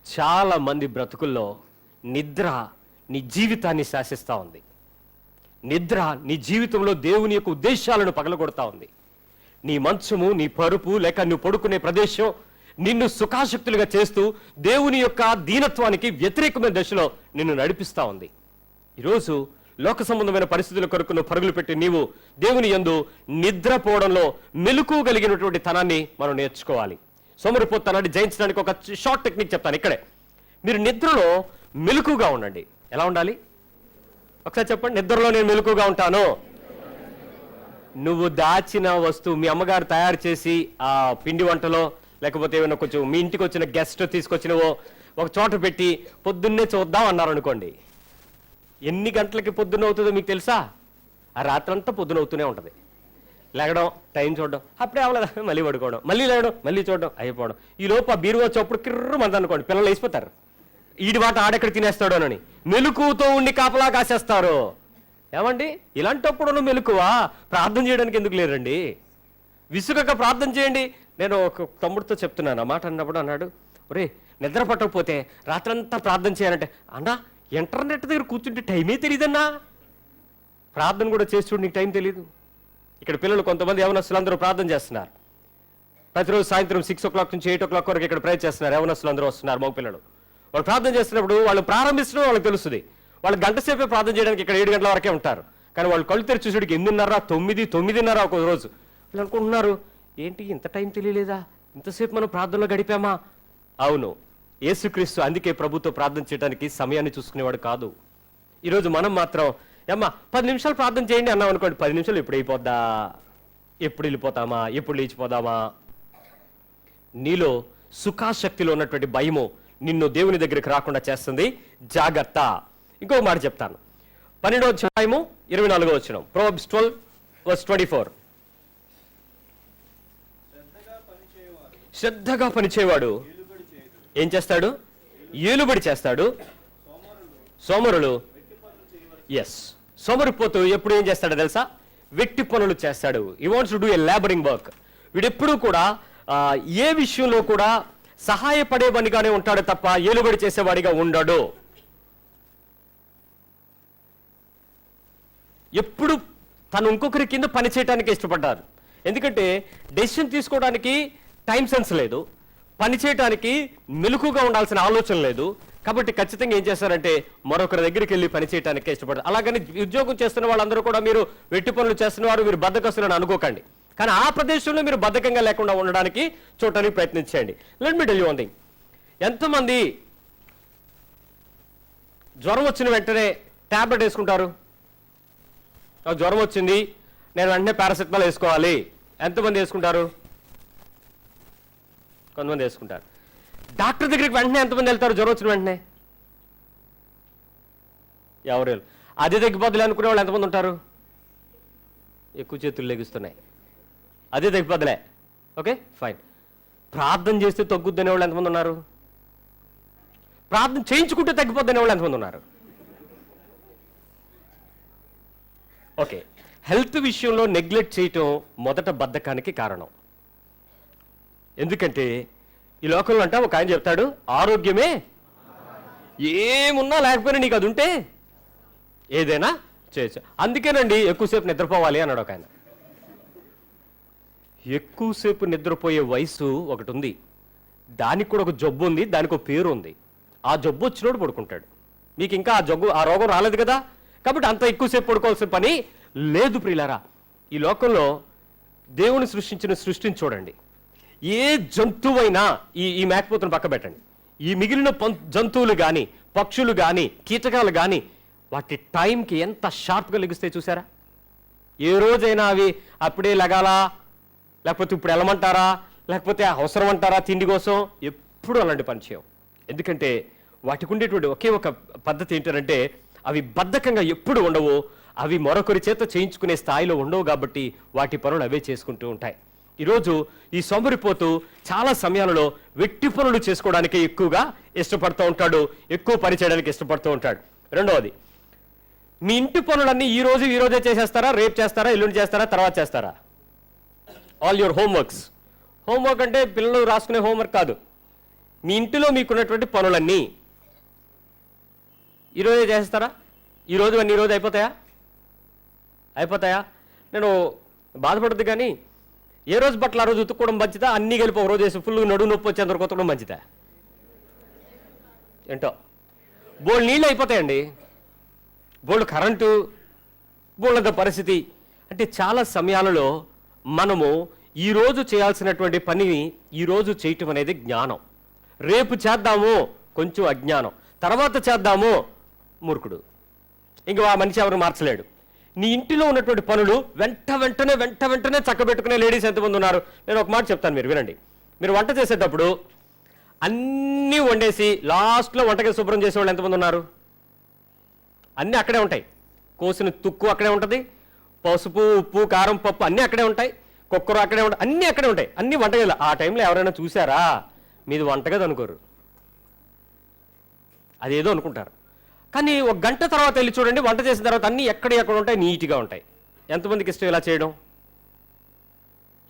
చాలా మంది బ్రతుకుల్లో నిద్ర నీ జీవితాన్ని శాసిస్తూ ఉంది. నిద్ర నీ జీవితంలో దేవుని యొక్క ఉద్దేశాలను పగలగొడతా ఉంది. నీ మంచము, నీ పరుపు, లేక నువ్వు పడుకునే ప్రదేశం నిన్ను సుఖాశక్తులుగా చేస్తూ దేవుని యొక్క దీనత్వానికి వ్యతిరేకమైన దశలో నిన్ను నడిపిస్తూ ఉంది. ఈరోజు లోక సంబంధమైన పరిస్థితుల కొరకు నువ్వు పరుగులు పెట్టి నీవు దేవుని యందు నిద్రపోవడంలో మెలకువగలిగినటువంటి తనాన్ని మనం నేర్చుకోవాలి. సోమరిపోతనాన్ని జయించడానికి ఒక షార్ట్ టెక్నిక్ చెప్తాను ఇక్కడే. మీరు నిద్రలో మెలకువగా ఉండండి. ఎలా ఉండాలి ఒకసారి చెప్పండి. నిద్రలో నేను మెలకువగా ఉంటాను. నువ్వు దాచిన వస్తువు మీ అమ్మగారు తయారు చేసి ఆ పిండి వంటలో, లేకపోతే ఏమైనా కొంచెం మీ ఇంటికి వచ్చిన గెస్ట్ తీసుకొచ్చినవో ఒక చోట పెట్టి పొద్దున్నే చూద్దాం అన్నారు అనుకోండి, ఎన్ని గంటలకి పొద్దున్న అవుతుందో మీకు తెలుసా? ఆ రాత్రంతా పొద్దున అవుతూనే ఉంటుంది. లేగడం, టైం చూడడం, అప్పుడే అవ్వలేదా, మళ్ళీ పడుకోవడం, మళ్ళీ లేవడం, మళ్ళీ చూడడం, అయిపోవడం. ఈ లోపు ఆ బీరువా చప్పుడు కిర్రు మంది అనుకోండి, పిల్లలు వేసిపోతారు. ఈడి వాట ఆడెక్కడ తినేస్తాడోనని మెలకువతో ఉండి కాపలా కాసేస్తారు. ఏమండి, ఇలాంటప్పుడు మెలకువా? ప్రార్థన చేయడానికి ఎందుకు లేరండి? విసుగక ప్రార్థన చేయండి. నేను ఒక తమ్ముడితో చెప్తున్నాను, ఆ మాట అన్నప్పుడు అన్నాడు, ఒరే నిద్ర పట్టకపోతే రాత్రంతా ప్రార్థన చేయాలంటే, అన్నా ఇంటర్నెట్ దగ్గర కూర్చుంటే టైమే తెలియదన్నా, ప్రార్థన కూడా చేసి చూడు, నీకు టైం తెలియదు. ఇక్కడ పిల్లలు కొంతమంది యవనస్తులు అందరూ ప్రార్థన చేస్తున్నారు. ప్రతిరోజు సాయంత్రం 6 o'clock నుంచి 8 o'clock వరకు ఇక్కడ ప్రేయర్ చేస్తున్నారు. యవనస్తులు అందరూ వస్తున్నారు, మగ పిల్లలు. వాళ్ళు ప్రార్థన చేస్తున్నప్పుడు వాళ్ళు ప్రారంభించడం వాళ్ళకి తెలుస్తుంది. వాళ్ళు గంట సేపే ప్రార్థన చేయడానికి ఇక్కడ 7 గంటల వరకే ఉంటారు. కానీ వాళ్ళు కళ్ళు తెరిచి చూసేటికి 8:30, 9, 9:30 ఒక రోజు. వాళ్ళు అనుకుంటున్నారు, ఏంటి ఇంత టైం తెలియలేదా, ఇంతసేపు మనం ప్రార్థనలో గడిపామా? అవును, యేసుక్రీస్తు అందుకే ప్రభుతో ప్రార్థన చేయడానికి సమయాన్ని చూసుకునేవాడు కాదు. ఈరోజు మనం మాత్రం అమ్మా 10 నిమిషాలు ప్రార్థన చేయండి అన్నాం అనుకోండి, 10 నిమిషాలు ఎప్పుడు అయిపోద్దా, ఎప్పుడు వెళ్ళిపోతామా, ఎప్పుడు లేచిపోదామా? నీలో సుఖాశక్తిలో ఉన్నటువంటి భయము నిన్ను దేవుని దగ్గరికి రాకుండా చేస్తుంది. జాగ్రత్త. ఇంకొక మాట చెప్తాను. 12వ అధ్యాయము 24వ వచనం, Proverbs 12:24. శ్రద్ధగా పనిచేవాడు ఏం చేస్తాడు? ఏలుబడి చేస్తాడు. సోమరులు సోమరిపోతూ ఎప్పుడు ఏం చేస్తాడో తెలుసా? వెట్టి పనులు చేస్తాడు. He wants to do a labouring work. వీడెప్పుడు కూడా ఏ విషయంలో కూడా సహాయపడేవాడిగానే ఉంటాడు తప్ప ఏలుబడి చేసేవాడిగా ఉండడు. ఎప్పుడు తను ఇంకొకరి కింద పని చేయడానికి ఇష్టపడ్డారు. ఎందుకంటే డెసిషన్ తీసుకోవడానికి టైం సెన్స్ లేదు, పని చేయడానికి మెలకుగా ఉండాల్సిన ఆలోచన లేదు. కాబట్టి ఖచ్చితంగా ఏం చేస్తారంటే మరొకరి దగ్గరికి వెళ్ళి పని చేయడానికి ఇష్టపడతారు. అలాగని ఉద్యోగం చేస్తున్న వాళ్ళందరూ కూడా మీరు వెట్టి పనులు చేస్తున్నవారు, మీరు బద్ధకస్తులను అనుకోకండి. కానీ ఆ ప్రదేశంలో మీరు బద్ధకంగా లేకుండా ఉండడానికి చూడటానికి ప్రయత్నించండి. Let me tell you one thing. ఎంతమంది జ్వరం వచ్చిన వెంటనే ట్యాబ్లెట్ వేసుకుంటారు? జ్వరం వచ్చింది, నేను వెంటనే పారాసెటమాల్ వేసుకోవాలి. ఎంతమంది వేసుకుంటారు? కొంతమంది వేసుకుంటారు. డాక్టర్ దగ్గరికి వెంటనే ఎంతమంది వెళ్తారు జ్వరం వచ్చిన వెంటనే? ఎవరు? అదే తగ్గిపోద్దులే అనుకునే వాళ్ళు ఎంతమంది ఉంటారు? ఎక్కువ చేతులు లెగుస్తున్నాయి. అదే తగ్గిపోద్దులే, ఓకే ఫైన్. ప్రార్థన చేస్తే తగ్గుద్దనే వాళ్ళు ఎంతమంది ఉన్నారు? ప్రార్థన చేయించుకుంటే తగ్గిపోద్దనే వాళ్ళు ఎంతమంది ఉన్నారు? ఓకే, హెల్త్ విషయంలో నెగ్లెక్ట్ చేయటం మొదట బద్ధకానికి కారణం. ఎందుకంటే ఈ లోకంలో అంటే ఒక ఆయన చెప్తాడు, ఆరోగ్యమే ఏమున్నా లేకపోయినా నీకు అది ఉంటే ఏదైనా చేయొచ్చు. అందుకేనండి ఎక్కువసేపు నిద్రపోవాలి అన్నాడు ఒక ఆయన. ఎక్కువసేపు నిద్రపోయే వయసు ఒకటి ఉంది, దానికి కూడా ఒక జబ్బు ఉంది, దానికి ఒక పేరు ఉంది. ఆ జబ్బు వచ్చినోడు పడుకుంటాడు. మీకు ఇంకా ఆ రోగం రాలేదు కదా, కాబట్టి అంత ఎక్కువసేపు పడుకోవాల్సిన పని లేదు. ప్రియులారా, ఈ లోకంలో దేవుని సృష్టిని చూడండి. ఏ జంతువైనా ఈ మేకపోతును పక్క పెట్టండి, ఈ మిగిలిన జంతువులు కానీ, పక్షులు కానీ, కీటకాలు కానీ వాటి టైంకి ఎంత షార్ప్గా లెగుస్తాయి చూసారా? ఏ రోజైనా అవి అప్పుడే లగాలా, లేకపోతే ఇప్పుడు వెళ్ళమంటారా, లేకపోతే అవసరం అంటారా తిండి కోసం? ఎప్పుడు అలాంటి పని చేయవు. ఎందుకంటే వాటికి ఉండేటువంటి ఒకే ఒక పద్ధతి ఏంటంటే అవి బద్ధకంగా ఎప్పుడు ఉండవు, అవి మరొకరి చేత చేయించుకునే స్థాయిలో ఉండవు. కాబట్టి వాటి పనులు అవే చేసుకుంటూ ఉంటాయి. ఈరోజు ఈ సోమరిపోతూ చాలా సమయాలలో వెట్టి పనులు చేసుకోవడానికి ఎక్కువగా ఇష్టపడుతూ ఉంటాడు, ఎక్కువ పని చేయడానికి ఇష్టపడుతూ ఉంటాడు. రెండవది, మీ ఇంటి పనులన్నీ ఈ రోజే చేసేస్తారా, రేపు చేస్తారా, ఎల్లుండి చేస్తారా, తర్వాత చేస్తారా? All your homeworks. హోంవర్క్ అంటే పిల్లలు రాసుకునే హోంవర్క్ కాదు. మీ ఇంటిలో మీకున్నటువంటి పనులన్నీ ఈరోజే చేస్తారా? ఈరోజు అయిపోతాయా? నేను బాధపడద్దు, కానీ ఏ రోజు బట్టలు ఆ రోజు ఉతుక్కోవడం మంచిదా, అన్నీ కలిపి ఒక రోజు వేసి ఫుల్ నడువు నొప్పి వచ్చేందుకు ఉతకడం మంచిదా? ఏంటో బోల్డ్ నీళ్ళు అయిపోతాయండి, బోల్డ్ కరెంటు, బోల్డంత పరిస్థితి. అంటే చాలా సమయాలలో మనము ఈరోజు చేయాల్సినటువంటి పనిని ఈరోజు చేయటం అనేది జ్ఞానం. రేపు చేద్దాము కొంచెం అజ్ఞానం, తర్వాత చేద్దాము మూర్ఖుడు. ఇంక ఆ మనిషి ఎవరు మార్చలేడు. నీ ఇంటిలో ఉన్నటువంటి పనులు వెంటనే చక్కబెట్టుకునే లేడీస్ ఎంతమంది ఉన్నారు? నేను ఒక మాట చెప్తాను, మీరు వినండి. మీరు వంట చేసేటప్పుడు అన్నీ వండేసి లాస్ట్లో వంటకి శుభ్రం చేసేవాళ్ళు ఎంతమంది ఉన్నారు? అన్నీ అక్కడే ఉంటాయి. కోసిన తుక్కు అక్కడే ఉంటుంది, పసుపు, ఉప్పు, కారం, పప్పు అన్నీ అక్కడే ఉంటాయి, కుక్కరు అక్కడే ఉంటాయి, అన్నీ అక్కడే ఉంటాయి, అన్నీ వంటగది. ఆ టైంలో ఎవరైనా చూసారా? మీది వంటగది అనుకోరు, అదేదో అనుకుంటారు. కానీ ఒక గంట తర్వాత వెళ్ళి చూడండి, వంట చేసిన తర్వాత అన్నీ ఎక్కడ ఉంటాయి, నీట్గా ఉంటాయి. ఎంతమందికి ఇష్టం ఇలా చేయడం?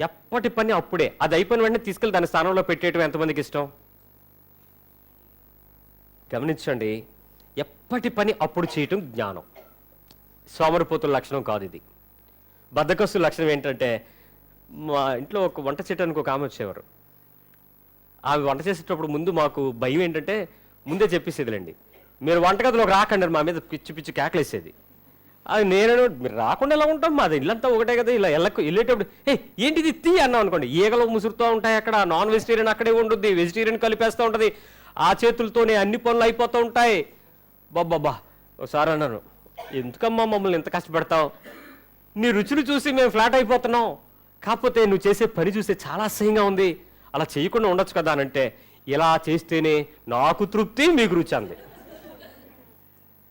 ఎప్పటి పని అప్పుడే, అది అయిపోయిన వెంటనే తీసుకెళ్ళి దాని స్థానంలో పెట్టేయడం ఎంతమందికి ఇష్టం? గమనించండి, ఎప్పటి పని అప్పుడు చేయటం జ్ఞానం. సోమరిపోతుల లక్షణం కాదు ఇది. బద్ధకస్తుల లక్షణం ఏంటంటే, మా ఇంట్లో ఒక వంట చేయడానికి ఒక ఆమె వచ్చేవారు. ఆమె వంట చేసేటప్పుడు ముందు మాకు భయం ఏంటంటే, ముందే చెప్పేసేదిలేండి, మీరు వంటగదిలోకి రాకండి, మా మీద పిచ్చి కేకలేసేది. అది నేను, మీరు రాకుండా ఎలా ఉంటాం, మాది ఇల్లంతా ఒకటే కదా, ఇలా వెళ్ళేటప్పుడు ఏంటిది తీ అన్నాం అనుకోండి, ఈగలు ముసురుతూ ఉంటాయి అక్కడ, నాన్ వెజిటేరియన్ అక్కడే ఉంటుంది, వెజిటేరియన్ కలిపేస్తూ ఉంటుంది, ఆ చేతులతోనే అన్ని పనులు అయిపోతూ ఉంటాయి. బాబ్బా ఒకసారి అన్నాను, ఎందుకమ్మా మమ్మల్ని ఎంత కష్టపెడతావు? నీ రుచులు చూసి మేము ఫ్లాట్ అయిపోతున్నాం, కాకపోతే నువ్వు చేసే పని చూస్తే చాలా అసహ్యంగా ఉంది, అలా చేయకుండా ఉండొచ్చు కదా అని అంటే, ఇలా చేస్తేనే నాకు తృప్తి, మీకు రుచి అంది.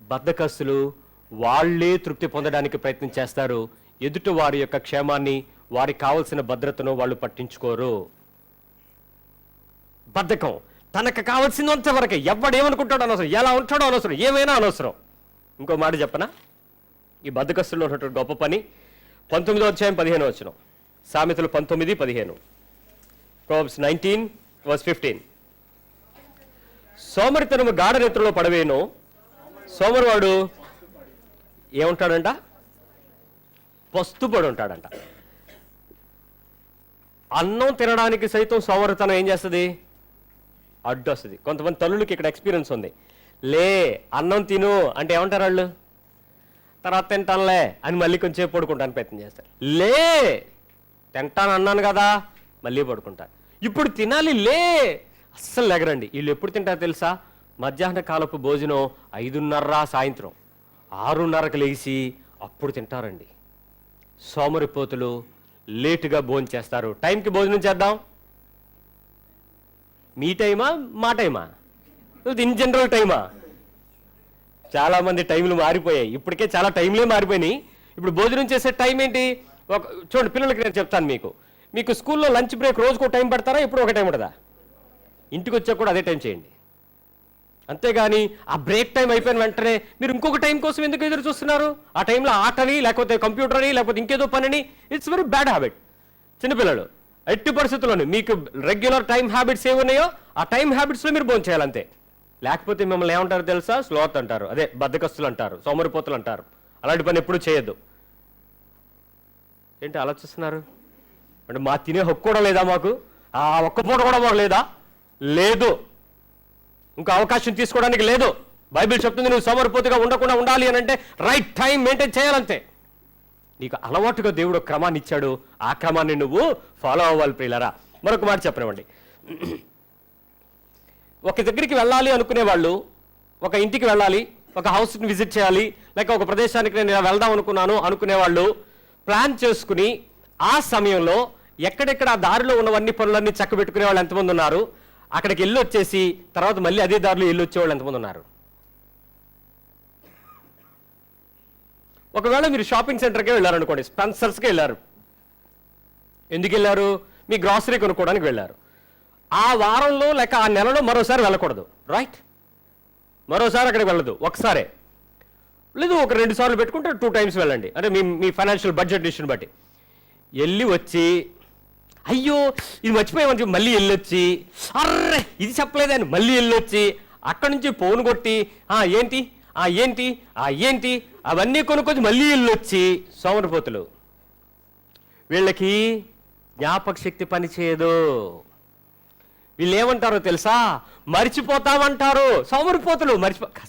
బద్ధకస్తులు వాళ్లే తృప్తి పొందడానికి ప్రయత్నం చేస్తారు, ఎదుటి వారి యొక్క క్షేమాన్ని, వారికి కావలసిన భద్రతను వాళ్ళు పట్టించుకోరు. బద్ధకం తనకు కావాల్సినంత వరకే, ఎవడేమనుకుంటాడో అనవసరం, ఎలా ఉంటాడో అనవసరం, ఏమైనా అనవసరం. ఇంకో మాట చెప్పనా? ఈ బద్ధకస్తుల్లో ఉన్నటువంటి గొప్ప పని 19వ అధ్యాయం 15వ వచనం, సామెతలు 19:15, Proverbs 19:15. సోమరితనము గాఢ నిద్రలో పడవేను, సోమరివాడు ఏముంటాడంట? పస్తుపడి ఉంటాడంట. అన్నం తినడానికి సైతం సోమరితనం ఏం చేస్తుంది? అడ్డు వస్తుంది. కొంతమంది తల్లులకి ఇక్కడ ఎక్స్పీరియన్స్ ఉంది. లే అన్నం తిను అంటే ఏమంటారు వాళ్ళు? తర్వాత తింటానులే అని మళ్ళీ కొంచెం పడుకుంటాను ప్రయత్నం చేస్తారు. లే తింటాను అన్నాను కదా, మళ్ళీ పడుకుంటాను. ఇప్పుడు తినాలి, లే అస్సలు లేగరండి. వీళ్ళు ఎప్పుడు తింటారు తెలుసా? మధ్యాహ్న కాలపు భోజనం 5:30 సాయంత్రం 6:30కి లేచి అప్పుడు తింటారండి. సోమరిపోతులు లేటుగా భోజనం చేస్తారు. టైంకి భోజనం చేద్దాం. మీ టైమా మా టైమా? ఇన్ జనరల్ టైమా? చాలామంది టైంలు మారిపోయాయి. ఇప్పటికే చాలా టైంలే మారిపోయినాయి. ఇప్పుడు భోజనం చేసే టైం ఏంటి? చూడండి, పిల్లలకి నేను చెప్తాను. మీకు స్కూల్లో లంచ్ బ్రేక్ రోజుకో టైం పెడతారా? ఇప్పుడు ఒక టైం ఉంటుందా? ఇంటికి వచ్చాక కూడా అదే టైం చేయండి. అంతేగాని ఆ బ్రేక్ టైం అయిపోయిన వెంటనే మీరు ఇంకొక టైం కోసం ఎందుకు ఎదురు చూస్తున్నారు? ఆ టైంలో ఆటని, లేకపోతే కంప్యూటర్ అని, లేకపోతే ఇంకేదో పనిని. It's very bad habit. చిన్నపిల్లలు ఎట్టి పరిస్థితుల్లోనూ మీకు రెగ్యులర్ టైం హ్యాబిట్స్ ఏమున్నాయో ఆ టైం హ్యాబిట్స్లో మీరు భోజనం చేయాలంతే. లేకపోతే మిమ్మల్ని ఏమంటారు తెలుసా? స్లోత్ అంటారు, అదే బద్దకస్తులు అంటారు, సోమరిపోతులు అంటారు. అలాంటి పని ఎప్పుడు చేయొద్దు. ఏంటి ఆలోచిస్తున్నారు? అంటే మా తినే హక్కు కూడా లేదా మాకు? ఆ ఒక్క పూట కూడా మాకు లేదా? లేదు. ఇంకా అవకాశం తీసుకోవడానికి లేదు. బైబిల్ చెప్తుంది నువ్వు సోమరిపోతుగా ఉండకుండా ఉండాలి అని అంటే రైట్ టైం మెయింటైన్ చేయాలంతే. నీకు అలవాటుగా దేవుడు క్రమాన్ని ఇచ్చాడు, ఆ క్రమాన్ని నువ్వు ఫాలో అవ్వాలి ప్రియులారా. మరొక మాట చెప్పనివ్వండి. ఒక దగ్గరికి వెళ్ళాలి అనుకునే వాళ్ళు, ఒక ఇంటికి వెళ్ళాలి, ఒక హౌస్ని విజిట్ చేయాలి, లేక ఒక ప్రదేశానికి నేను వెళ్దాం అనుకున్నాను అనుకునే వాళ్ళు ప్లాన్ చేసుకుని ఆ సమయంలో ఎక్కడెక్కడ ఆ దారిలో ఉన్నవన్నీ పనులన్నీ చక్కబెట్టుకునే వాళ్ళు ఎంతమంది ఉన్నారు? అక్కడికి వెళ్ళి వచ్చేసి తర్వాత మళ్ళీ అదే దారిలో వెళ్ళి వచ్చేవాళ్ళు ఎంతమంది ఉన్నారు? ఒకవేళ మీరు షాపింగ్ సెంటర్కే వెళ్ళారనుకోండి, స్పెన్సర్స్కి వెళ్ళారు. ఎందుకు వెళ్ళారు? మీ గ్రాసరీ కొనుక్కోవడానికి వెళ్ళారు. ఆ వారంలో లేక ఆ నెలలో మరోసారి వెళ్ళకూడదు, రైట్? మరోసారి అక్కడికి వెళ్ళదు, ఒకసారే. లేదు ఒక 2 సార్లు పెట్టుకుంటే 2 టైమ్స్ వెళ్ళండి. అంటే మీ ఫైనాన్షియల్ బడ్జెట్ డిసిషన్ బట్టి వెళ్ళి వచ్చి అయ్యో ఇది మర్చిపోయామని చెప్పి మళ్ళీ వెళ్ళొచ్చి అర్రే ఇది చెప్పలేదని మళ్ళీ వెళ్ళొచ్చి అక్కడి నుంచి ఫోన్ కొట్టి ఏంటి ఏంటి ఏంటి అవన్నీ కొనుక్కొచ్చి మళ్ళీ వెళ్ళొచ్చి సోమరిపోతులు. వీళ్ళకి జ్ఞాపక శక్తి పని చేయదు. వీళ్ళు ఏమంటారో తెలుసా? మర్చిపోతామంటారు. సోమరిపోతులు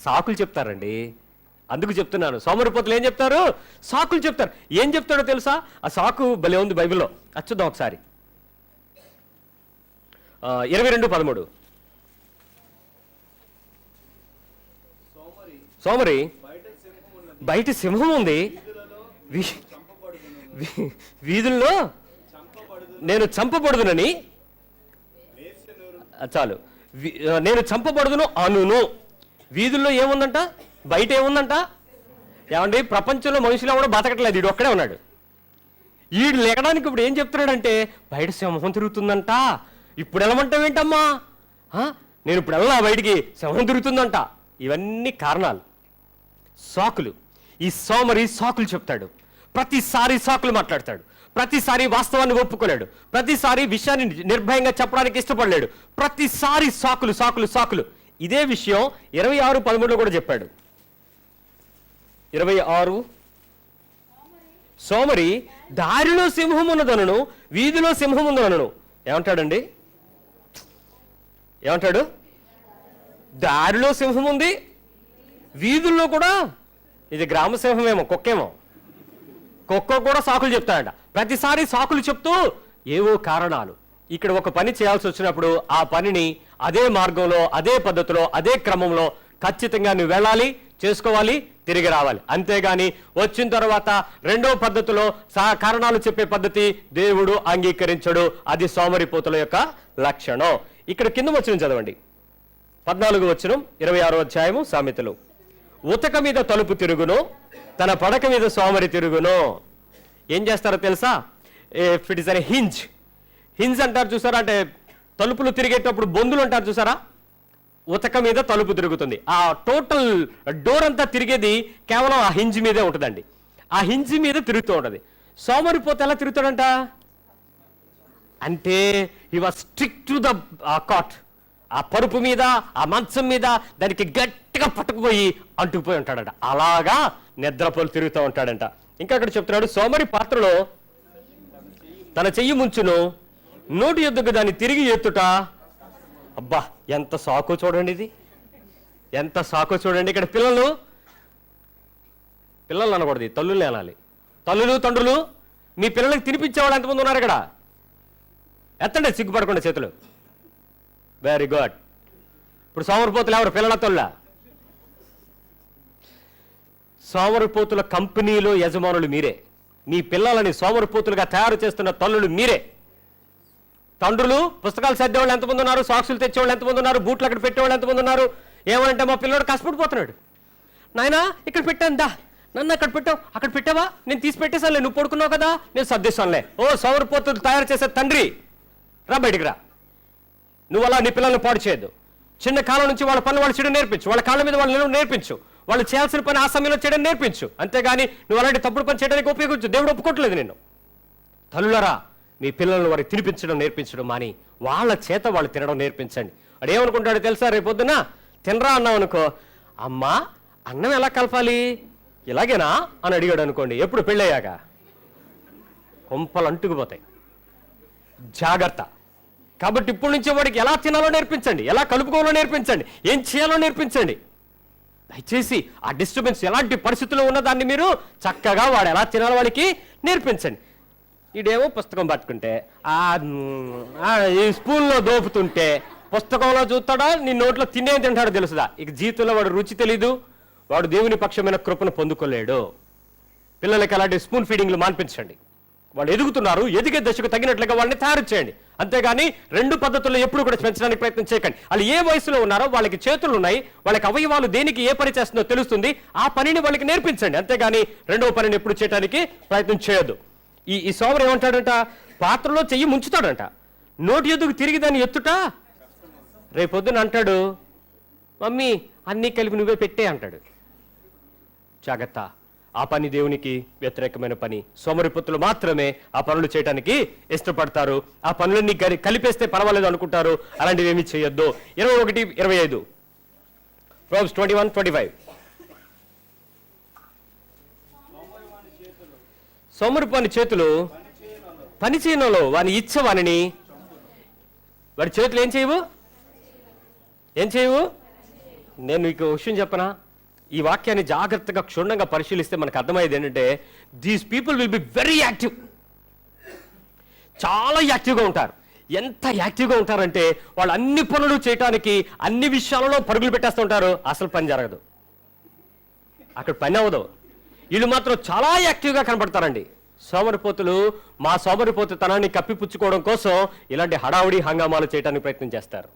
సాకులు చెప్తారండి. అందుకు చెప్తున్నాను, సోమరిపోతులు ఏం చెప్తారు? సాకులు చెప్తారు. ఏం చెప్తాడో తెలుసా? ఆ సాకు భలే ఉంది బైబిల్లో. చూద్దాం ఒకసారి. 22:13. సోమరి బయట సింహం ఉంది, వీధుల్లో నేను చంపబడుదునని, చాలు, నేను చంపబడుదును అనును. వీధుల్లో ఏముందంట? బయట ఏముందంట? ఏమండి, ప్రపంచంలో మనుషులు కూడా బతకట్లేదు, వీడు ఒక్కడే ఉన్నాడు. వీడు లేకడానికి ఇప్పుడు ఏం చెప్తున్నాడంటే బయట సింహం తిరుగుతుందంట. ఇప్పుడు వెళ్ళమంటావేంటమ్మా? నేను ఇప్పుడు వెళ్ళా బయటికి, సింహం తిరుగుతుందంట. ఇవన్నీ కారణాలు, సాకులు. ఈ సోమరి సాకులు చెప్తాడు. ప్రతిసారి సాకులు మాట్లాడతాడు. ప్రతిసారి వాస్తవాన్ని ఒప్పుకోలేడు. ప్రతిసారి విషయాన్ని నిర్భయంగా చెప్పడానికి ఇష్టపడలేడు. ప్రతిసారి సాకులు సాకులు సాకులు. ఇదే విషయం 26:13 కూడా చెప్పాడు. 26 సోమరి దారిలో సింహం ఉన్నదనను, వీధిలో సింహం ఉందనను. ఏమంటాడండి? ఏమంటాడు? దారిలో సింహం ఉంది, వీధుల్లో కూడా. ఇది గ్రామ సింహమేమో, కుక్కేమో. కుక్క కూడా సాకులు చెప్తాడంట. ప్రతిసారి సాకులు చెప్తూ ఏవో కారణాలు. ఇక్కడ ఒక పని చేయాల్సి వచ్చినప్పుడు ఆ పనిని అదే మార్గంలో, అదే పద్ధతిలో, అదే క్రమంలో ఖచ్చితంగా నువ్వు వెళ్ళాలి, చేసుకోవాలి, తిరిగి రావాలి. అంతేగాని వచ్చిన తర్వాత రెండో పద్ధతిలో కారణాలు చెప్పే పద్ధతి దేవుడు అంగీకరించడు. అది సోమరిపోతుల యొక్క లక్షణం. ఇక్కడ కింద వచనం చదవండి. 14వ వచనం 26వ అధ్యాయము సామెతలు. ఉతక మీద తలుపు తిరుగును, తన పడక మీద సోమరి తిరుగును. ఏం చేస్తారో తెలుసా? If it is an hinge. Hinge అంటారు చూసారా? అంటే తలుపులు తిరిగేటప్పుడు బొందులు అంటారు చూసారా? ఉతక మీద తలుపు తిరుగుతుంది. ఆ టోటల్ డోర్ అంతా తిరిగేది కేవలం ఆ హింజ్ మీదే ఉంటుందండి. ఆ హింజ్ మీద తిరుగుతూ ఉంటుంది. సోమరిపోతే ఎలా తిరుగుతాడంట అంటే he was strict to the cot. ఆ పరుపు మీద, ఆ మంచం మీద దానికి గట్టిగా పట్టుకుపోయి అంటుకుపోయి ఉంటాడంట. అలాగా నిద్రపోలు తిరుగుతూ ఉంటాడంట. ఇంకా అక్కడ చెప్తున్నాడు, సోమరి పాత్రలో తన చెయ్యి ముంచును, నోటి యొద్దకు దాన్ని తిరిగి ఎత్తుట. అబ్బా ఎంత సాకో చూడండి, ఇది ఎంత సాకో చూడండి. ఇక్కడ పిల్లలు అనకూడదు, తల్లుల్ని అనాలి. తల్లులు తండ్రులు మీ పిల్లలకి తినిపించేవాళ్ళు ఎంతమంది ఉన్నారు ఇక్కడ? ఎత్తండి సిగ్గుపడకుండా చేతులు. Very good. ఇప్పుడు సోమరిపోతులు ఎవరు? పిల్లల తొల్ల. సోమరిపోతుల కంపెనీలో యజమానులు మీరే. మీ పిల్లలని సోమరిపోతులుగా తయారు చేస్తున్న తల్లులు మీరే. తండ్రులు పుస్తకాలు సర్దేవాళ్ళు ఎంతమంది ఉన్నారు? సాక్సులు తెచ్చేవాళ్ళు ఎంతమంది ఉన్నారు? బూట్లు అక్కడ పెట్టేవాళ్ళు ఎంతమంది ఉన్నారు? ఏమంటే మా పిల్లడు కష్టపడిపోతున్నాడు. నాయనా ఇక్కడ పెట్టాను, దా నన్ను అక్కడ పెట్టావు, అక్కడ పెట్టావా? నేను తీసి పెట్టేసానులే, నువ్వు పడుకున్నావు కదా, నేను సర్దేశానులే. ఓ సోమరిపోతులు తయారు చేసే తండ్రి, రా బయటికి రా. నువ్వు అలా నీ పిల్లల్ని పాడు చేయొద్దు. చిన్న కాలం నుంచి వాళ్ళ పనులు వాళ్ళు చేయడం నేర్పించు. వాళ్ళ కాళ్ళ మీద వాళ్ళు నేర్పించు. వాళ్ళు చేయాల్సిన పని ఆ సమయంలో చేయడం నేర్పించు. అంతేగాని నువ్వు అలాంటి తప్పుడు పని చేయడానికి ఉపయోగించు. దేవుడు ఒప్పుకోవట్లేదు నిన్ను. తల్లులరా, మీ పిల్లలను వారికి తినిపించడం నేర్పించడం మాని వాళ్ళ చేత వాళ్ళు తినడం నేర్పించండి. వాడు ఏమనుకుంటాడో తెలుసా? రేపొద్దున తినరా అన్నావు అనుకో, అమ్మా అన్నం ఎలా కలపాలి, ఇలాగేనా అని అడిగాడు అనుకోండి, ఎప్పుడు పెళ్ళయ్యాక కొంపలు అంటుకుపోతాయి. జాగ్రత్త. కాబట్టి ఇప్పటి నుంచే వాడికి ఎలా తినాలో నేర్పించండి, ఎలా కలుపుకోవాలో నేర్పించండి, ఏం చేయాలో నేర్పించండి. దయచేసి ఆ డిస్టర్బెన్స్ ఎలాంటి పరిస్థితుల్లో ఉన్నదాన్ని మీరు చక్కగా వాడు ఎలా తినాలో వాడికి నేర్పించండి. ఈడేమో పుస్తకం పట్టుకుంటే ఈ స్పూన్లో దోపుతుంటే పుస్తకంలో చూస్తాడా, నీ నోట్లో తినేది తింటాడో తెలుసుదా? ఇక జీవితంలో వాడు రుచి తెలీదు, వాడు దేవుని పక్షమైన కృపను పొందుకోలేడు. పిల్లలకి అలాంటి స్పూన్ ఫీడింగ్లు మాన్పించండి. వాళ్ళు ఎదుగుతున్నారు, ఎదిగే దశకు తగినట్లుగా వాళ్ళని తయారు చేయండి. అంతేగాని రెండు పద్ధతుల్లో ఎప్పుడు కూడా పెంచడానికి ప్రయత్నం చేయకండి. వాళ్ళు ఏ వయసులో ఉన్నారో వాళ్ళకి చేతులు ఉన్నాయి, వాళ్ళకి అవయవాలు దేనికి ఏ పని చేస్తుందో తెలుస్తుంది, ఆ పనిని వాళ్ళకి నేర్పించండి. అంతేగాని రెండవ పనిని ఎప్పుడు చేయడానికి ప్రయత్నం చేయొద్దు. ఈ సోమరు ఏమంటాడంట? పాత్రలో చెయ్యి ముంచుతాడంట, నోటి ఎదుగు తిరిగి దాన్ని ఎత్తుట. రేపొద్దున అంటాడు, మమ్మీ అన్నీ కలిపి నువ్వే పెట్టే అంటాడు. జాగ్రత్త. ఆ పని దేవునికి వ్యతిరేకమైన పని. సోమరిపోతులు మాత్రమే ఆ పనులు చేయడానికి ఇష్టపడతారు. ఆ పనులన్నీ కలిపేస్తే పర్వాలేదు అనుకుంటారు. అలాంటివి ఏమీ చేయొద్దు. 21:25 Proverbs 21:25. సోమరిపోని చేతులు పని చేయడంలో వాని ఇచ్చ వానిని. వాడి చేతులు ఏం చేయవు? నేను మీకు విషయం చెప్పనా? ఈ వాక్యాన్ని జాగ్రత్తగా క్షుణ్ణంగా పరిశీలిస్తే మనకు అర్థమయ్యేది ఏంటంటే, these people will be very active. చాలా యాక్టివ్గా ఉంటారు. ఎంత యాక్టివ్గా ఉంటారంటే వాళ్ళు అన్ని పనులు చేయడానికి అన్ని విషయాలలో పరుగులు పెట్టేస్తూ ఉంటారు. అసలు పని జరగదు, అక్కడ పని అవ్వదు. వీళ్ళు మాత్రం చాలా యాక్టివ్గా కనపడతారండి. సోమరిపోతులు మా సోమరిపోతుతనాన్ని కప్పిపుచ్చుకోవడం కోసం ఇలాంటి హడావుడి హంగామాలు చేయడానికి ప్రయత్నం చేస్తారు.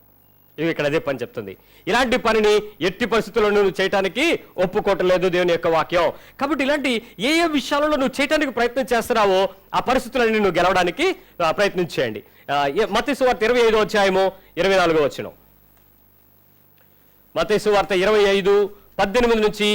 ఇవి ఇక్కడ అదే పని చెప్తుంది. ఇలాంటి పనిని ఎట్టి పరిస్థితుల్లో నువ్వు చేయడానికి ఒప్పుకోవట్లేదు దేవుని యొక్క వాక్యం. కాబట్టి ఇలాంటి ఏ విషయాలలో నువ్వు చేయడానికి ప్రయత్నం చేస్తున్నావో ఆ పరిస్థితులను నువ్వు గెలవడానికి ప్రయత్నం చేయండి. మత్తయి సువార్త 25:24. మత్తయి సువార్త 25:18 నుంచి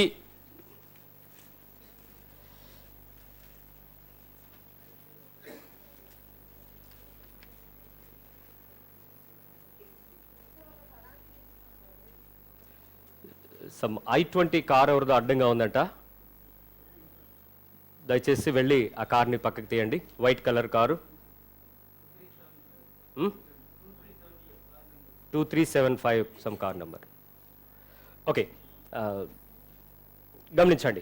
I-20 కారు ఎవరిదో అడ్డంగా ఉందంట. దయచేసి వెళ్ళి ఆ కార్ని పక్కకి తీయండి. White colour car 2375 some car number. Okay, గమనించండి.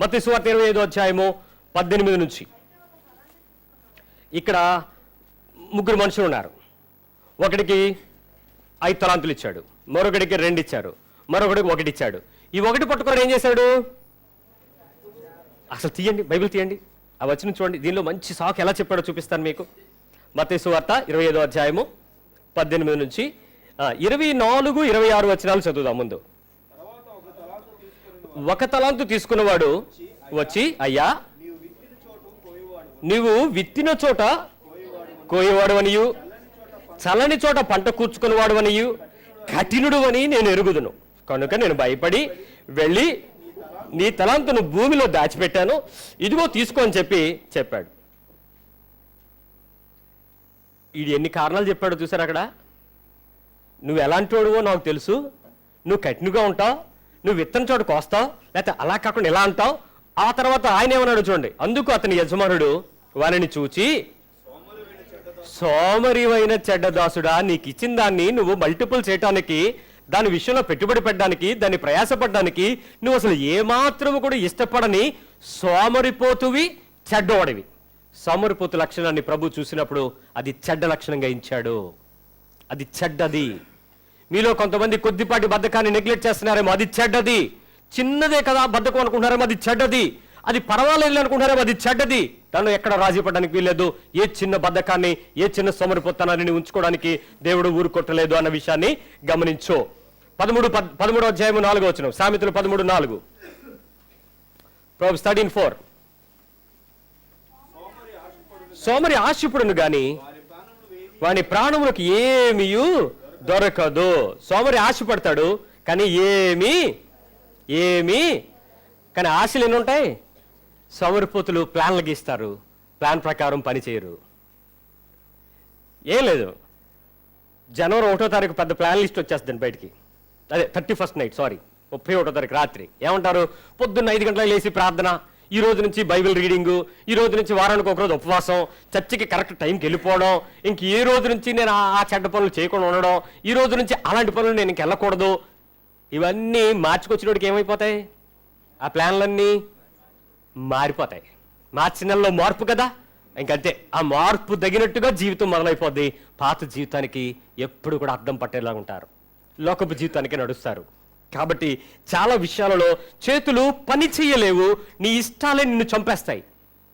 మత్తయి సువార్త 25:18 నుంచి ఇక్కడ ముగ్గురు మనుషులు ఉన్నారు. ఒకడికి 5 తలాంతులు ఇచ్చాడు, మరొకడికి 2 ఇచ్చారు, మరొకడికి 1 ఇచ్చాడు. ఈ 1 పట్టుకొని ఏం చేశాడు? అసలు తీయండి, బైబిల్ తీయండి, ఆ వచనం చూడండి. దీనిలో మంచి సాకు ఎలా చెప్పాడో చూపిస్తాను మీకు. మత్తయి సువార్త 25:18 నుంచి 24-26 వచనాలు చదువుదాం. ముందు 1 తలాంతు తీసుకున్నవాడు వచ్చి, అయ్యా నీవు విత్తిన చోట కోయేవాడు అనియు, చల్లని చోట పంట కూర్చుకునేవాడు అనియు, కఠినుడు అని నేను ఎరుగుదును. కనుక నేను భయపడి వెళ్ళి నీ తలాంతును భూమిలో దాచిపెట్టాను, ఇదిగో తీసుకో అని చెప్పాడు. ఇది ఎన్ని కారణాలు చెప్పాడో చూసారు అక్కడ. నువ్వు ఎలాంటి వాడువో నాకు తెలుసు, నువ్వు కఠినుగా ఉంటావు, నువ్వు విత్తన చోట కోస్తావు, లేకపోతే అలా కాకుండా ఎలా అంటావు. ఆ తర్వాత ఆయన ఏమన్నాడు చూడండి. అందుకు అతని యజమానుడు వారిని చూచి సోమరివైన చెడ్డదాసుడా, నీకు ఇచ్చిన దాన్ని నువ్వు మల్టిపుల్ చేయటానికి, దాని విషయంలో పెట్టుబడి పెట్టడానికి, దాన్ని ప్రయాసపడడానికి నువ్వు అసలు ఏమాత్రము కూడా ఇష్టపడని సోమరిపోతువి, చెడ్డవాడివి. సోమరిపోతు లక్షణాన్ని ప్రభు చూసినప్పుడు అది చెడ్డ లక్షణంగా ఇచ్చాడు. అది చెడ్డది. మీలో కొంతమంది కొద్దిపాటి బద్ధకాన్ని నెగ్లెక్ట్ చేస్తున్నారేమో, అది చెడ్డది. చిన్నదే కదా బద్ధకం అనుకుంటున్నారేమో, అది చెడ్డది. అది పర్వాలేదు అనుకుంటున్నారేమో, అది చెడ్డది. తను ఎక్కడ రాజీ పడడానికి వీల్లేదు. ఏ చిన్న బద్ధకాన్ని, ఏ చిన్న సోమరిపోతనాన్ని ఉంచుకోవడానికి దేవుడు ఊరుకొట్టలేదు అన్న విషయాన్ని గమనించు. 13వ అధ్యాయము 4వ వచనం, సామెతలు 13:4. Proverbs 13:4. సోమరి ఆశిపుడును గాని వాని ప్రాణములకు ఏమీయు దొరకదు. సోమరి ఆశపడతాడు కానీ ఏమీ కానీ ఆశలు ఎన్ని ఉంటాయి? సోమరిపోతులు ప్లాన్లు గీస్తారు, ప్లాన్ ప్రకారం పని చేయరు. ఏం లేదు, జనవరి 1వ తారీఖు పెద్ద ప్లాన్ లిస్ట్ వచ్చేస్తుంది బయటికి. అదే 31st నైట్, 31వ తారీఖు రాత్రి ఏమంటారు? పొద్దున్న 5 గంటలకు లేచి ప్రార్థన, ఈ రోజు నుంచి బైబిల్ రీడింగు, ఈ రోజు నుంచి వారానికి ఒకరోజు ఉపవాసం, చర్చికి కరెక్ట్ టైంకి వెళ్ళిపోవడం, ఇంక ఏ రోజు నుంచి నేను ఆ చెడ్డ పనులు చేయకుండా ఉండడం, ఈ రోజు నుంచి అలాంటి పనులు నేను ఇంక వెళ్ళకూడదు. ఇవన్నీ మార్చుకొచ్చినోడికి ఏమైపోతాయి? ఆ ప్లాన్లన్నీ మారిపోతాయి. మార్చి నెలలో మార్పు కదా, ఇంకంతే. ఆ మార్పు తగినట్టుగా జీవితం మొదలైపోద్ది. పాత జీవితానికి ఎప్పుడు కూడా అర్థం పట్టేలా ఉంటారు, లోకపు జీవితానికి నడుస్తారు. కాబట్టి చాలా విషయాలలో చేతులు పని చేయలేవు, నీ ఇష్టాలే నిన్ను చంపేస్తాయి.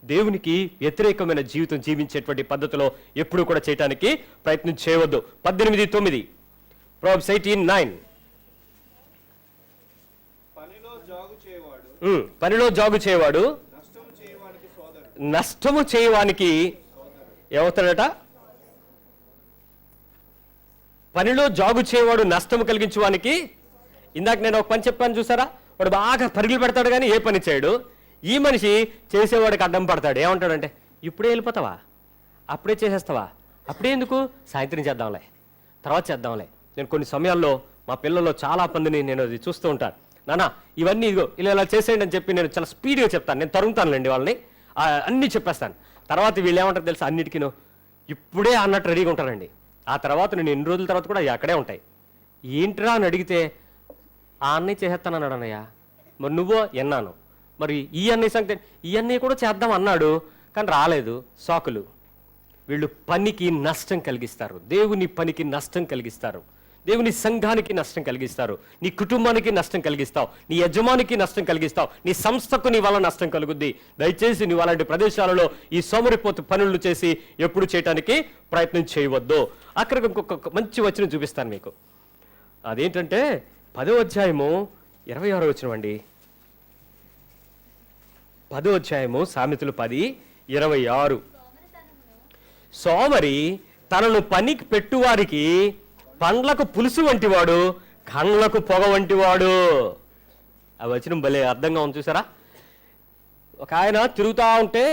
దేవునికి వ్యతిరేకమైన జీవితం జీవించేటువంటి పద్ధతిలో ఎప్పుడు కూడా చేయటానికి ప్రయత్నం చేయవద్దు. 18:9 Proverbs 18:9. పనిలో జాగు చేయవాడు నష్టము చేయవానికి ఏమవుతాడట? పనిలో జాగు చేయవాడు నష్టము కలిగించేవానికి. ఇందాక నేను ఒక పని చెప్పాను చూసారా, వాడు బాగా పరుగులు పెడతాడు కానీ ఏ పని చేయడు. ఈ మనిషి చేసేవాడికి అడ్డం పడతాడు. ఏమంటాడంటే, ఇప్పుడే వెళ్ళిపోతావా, అప్పుడే చేసేస్తావా, అప్పుడే ఎందుకు, సాయంత్రం చేద్దాంలే, తర్వాత చేద్దాంలే. నేను కొన్ని సమయాల్లో మా పిల్లల్లో చాలా మందిని నేను అది చూస్తూ ఉంటాను. నాన్న ఇవన్నీ ఇదిగో ఇలా చేసేయండి అని చెప్పి నేను చాలా స్పీడ్గా చెప్తాను. నేను తరుగుతానులేండి వాళ్ళని, అన్నీ చెప్పేస్తాను. తర్వాత వీళ్ళు ఏమంటారు తెలుసా, అన్నిటికీ ఇప్పుడే అన్నట్టు రెడీగా ఉంటానండి. ఆ తర్వాత నేను ఎన్ని రోజుల తర్వాత కూడా అక్కడే ఉంటాయి. ఏంట్రా అని అడిగితే, ఆ అన్నయ్య చేసేస్తానన్నాడు అన్నయ్య, మరి నువ్వో ఎన్నాను, మరి ఈ అన్నయ్య సంగతి, ఈ అన్నయ్య కూడా చేద్దాం అన్నాడు కానీ రాలేదు. సాకులు. వీళ్ళు పనికి నష్టం కలిగిస్తారు, దేవుని పనికి నష్టం కలిగిస్తారు, దేవుని సంఘానికి నష్టం కలిగిస్తారు, నీ కుటుంబానికి నష్టం కలిగిస్తావు, నీ యజమానికి నష్టం కలిగిస్తావు, నీ సంస్థకు నీ వల్ల నష్టం కలుగుద్ది. దయచేసి నువ్వు అలాంటి ప్రదేశాలలో ఈ సోమరిపోతు పనులు చేసి ఎప్పుడు చేయటానికి ప్రయత్నం చేయవద్దు. అక్కడికి ఇంకొక మంచి వచనం చూపిస్తాను మీకు. అదేంటంటే 10వ అధ్యాయము 26వ వచనం అండి. 10వ అధ్యాయము సామెతలు 10:26. సోమరి తనను పనికి పెట్టువారికి పండ్లకు పులుసు వంటివాడు, కళ్ళకు పొగ వంటివాడు. ఆ వచనం భలే అర్థంగా ఉంది చూసారా. ఒక ఆయన తిరుగుతూ ఉంటే,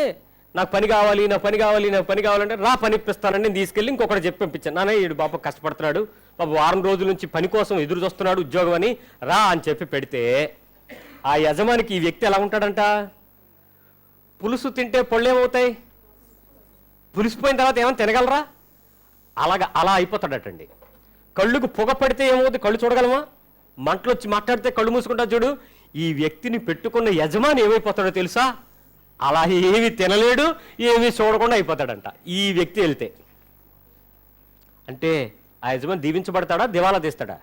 నాకు పని కావాలి, నాకు పని కావాలి, నాకు పని కావాలంటే, రా పని ఇప్పిస్తానండి, నేను తీసుకెళ్ళి ఇంకొకటి చెప్పి పంపించాను. నాన్న ఈడు పాప కష్టపడుతున్నాడు, పాప వారం రోజుల నుంచి పని కోసం ఎదురు చూస్తున్నాడు ఉద్యోగం అని, రా అని చెప్పి పెడితే ఆ యజమానికి ఈ వ్యక్తి ఎలా ఉంటాడంట? పులుసు తింటే పళ్ళు ఏమవుతాయి? పులిసిపోయిన తర్వాత ఏమైనా తినగలరా? అలా అయిపోతాడటండి. కళ్ళుకు పొగ పడితే ఏమవుతుంది? కళ్ళు చూడగలమా? మంటలు వచ్చి మాట్లాడితే కళ్ళు మూసుకుంటా చూడు. ఈ వ్యక్తిని పెట్టుకున్న యజమాని ఏమైపోతాడో తెలుసా? అలా ఏమి తినలేడు, ఏమి చూడకుండా అయిపోతాడంట ఈ వ్యక్తి వెళ్తే. అంటే ఆ యజమాని దీవించబడతాడా, దివాలా తీస్తాడా?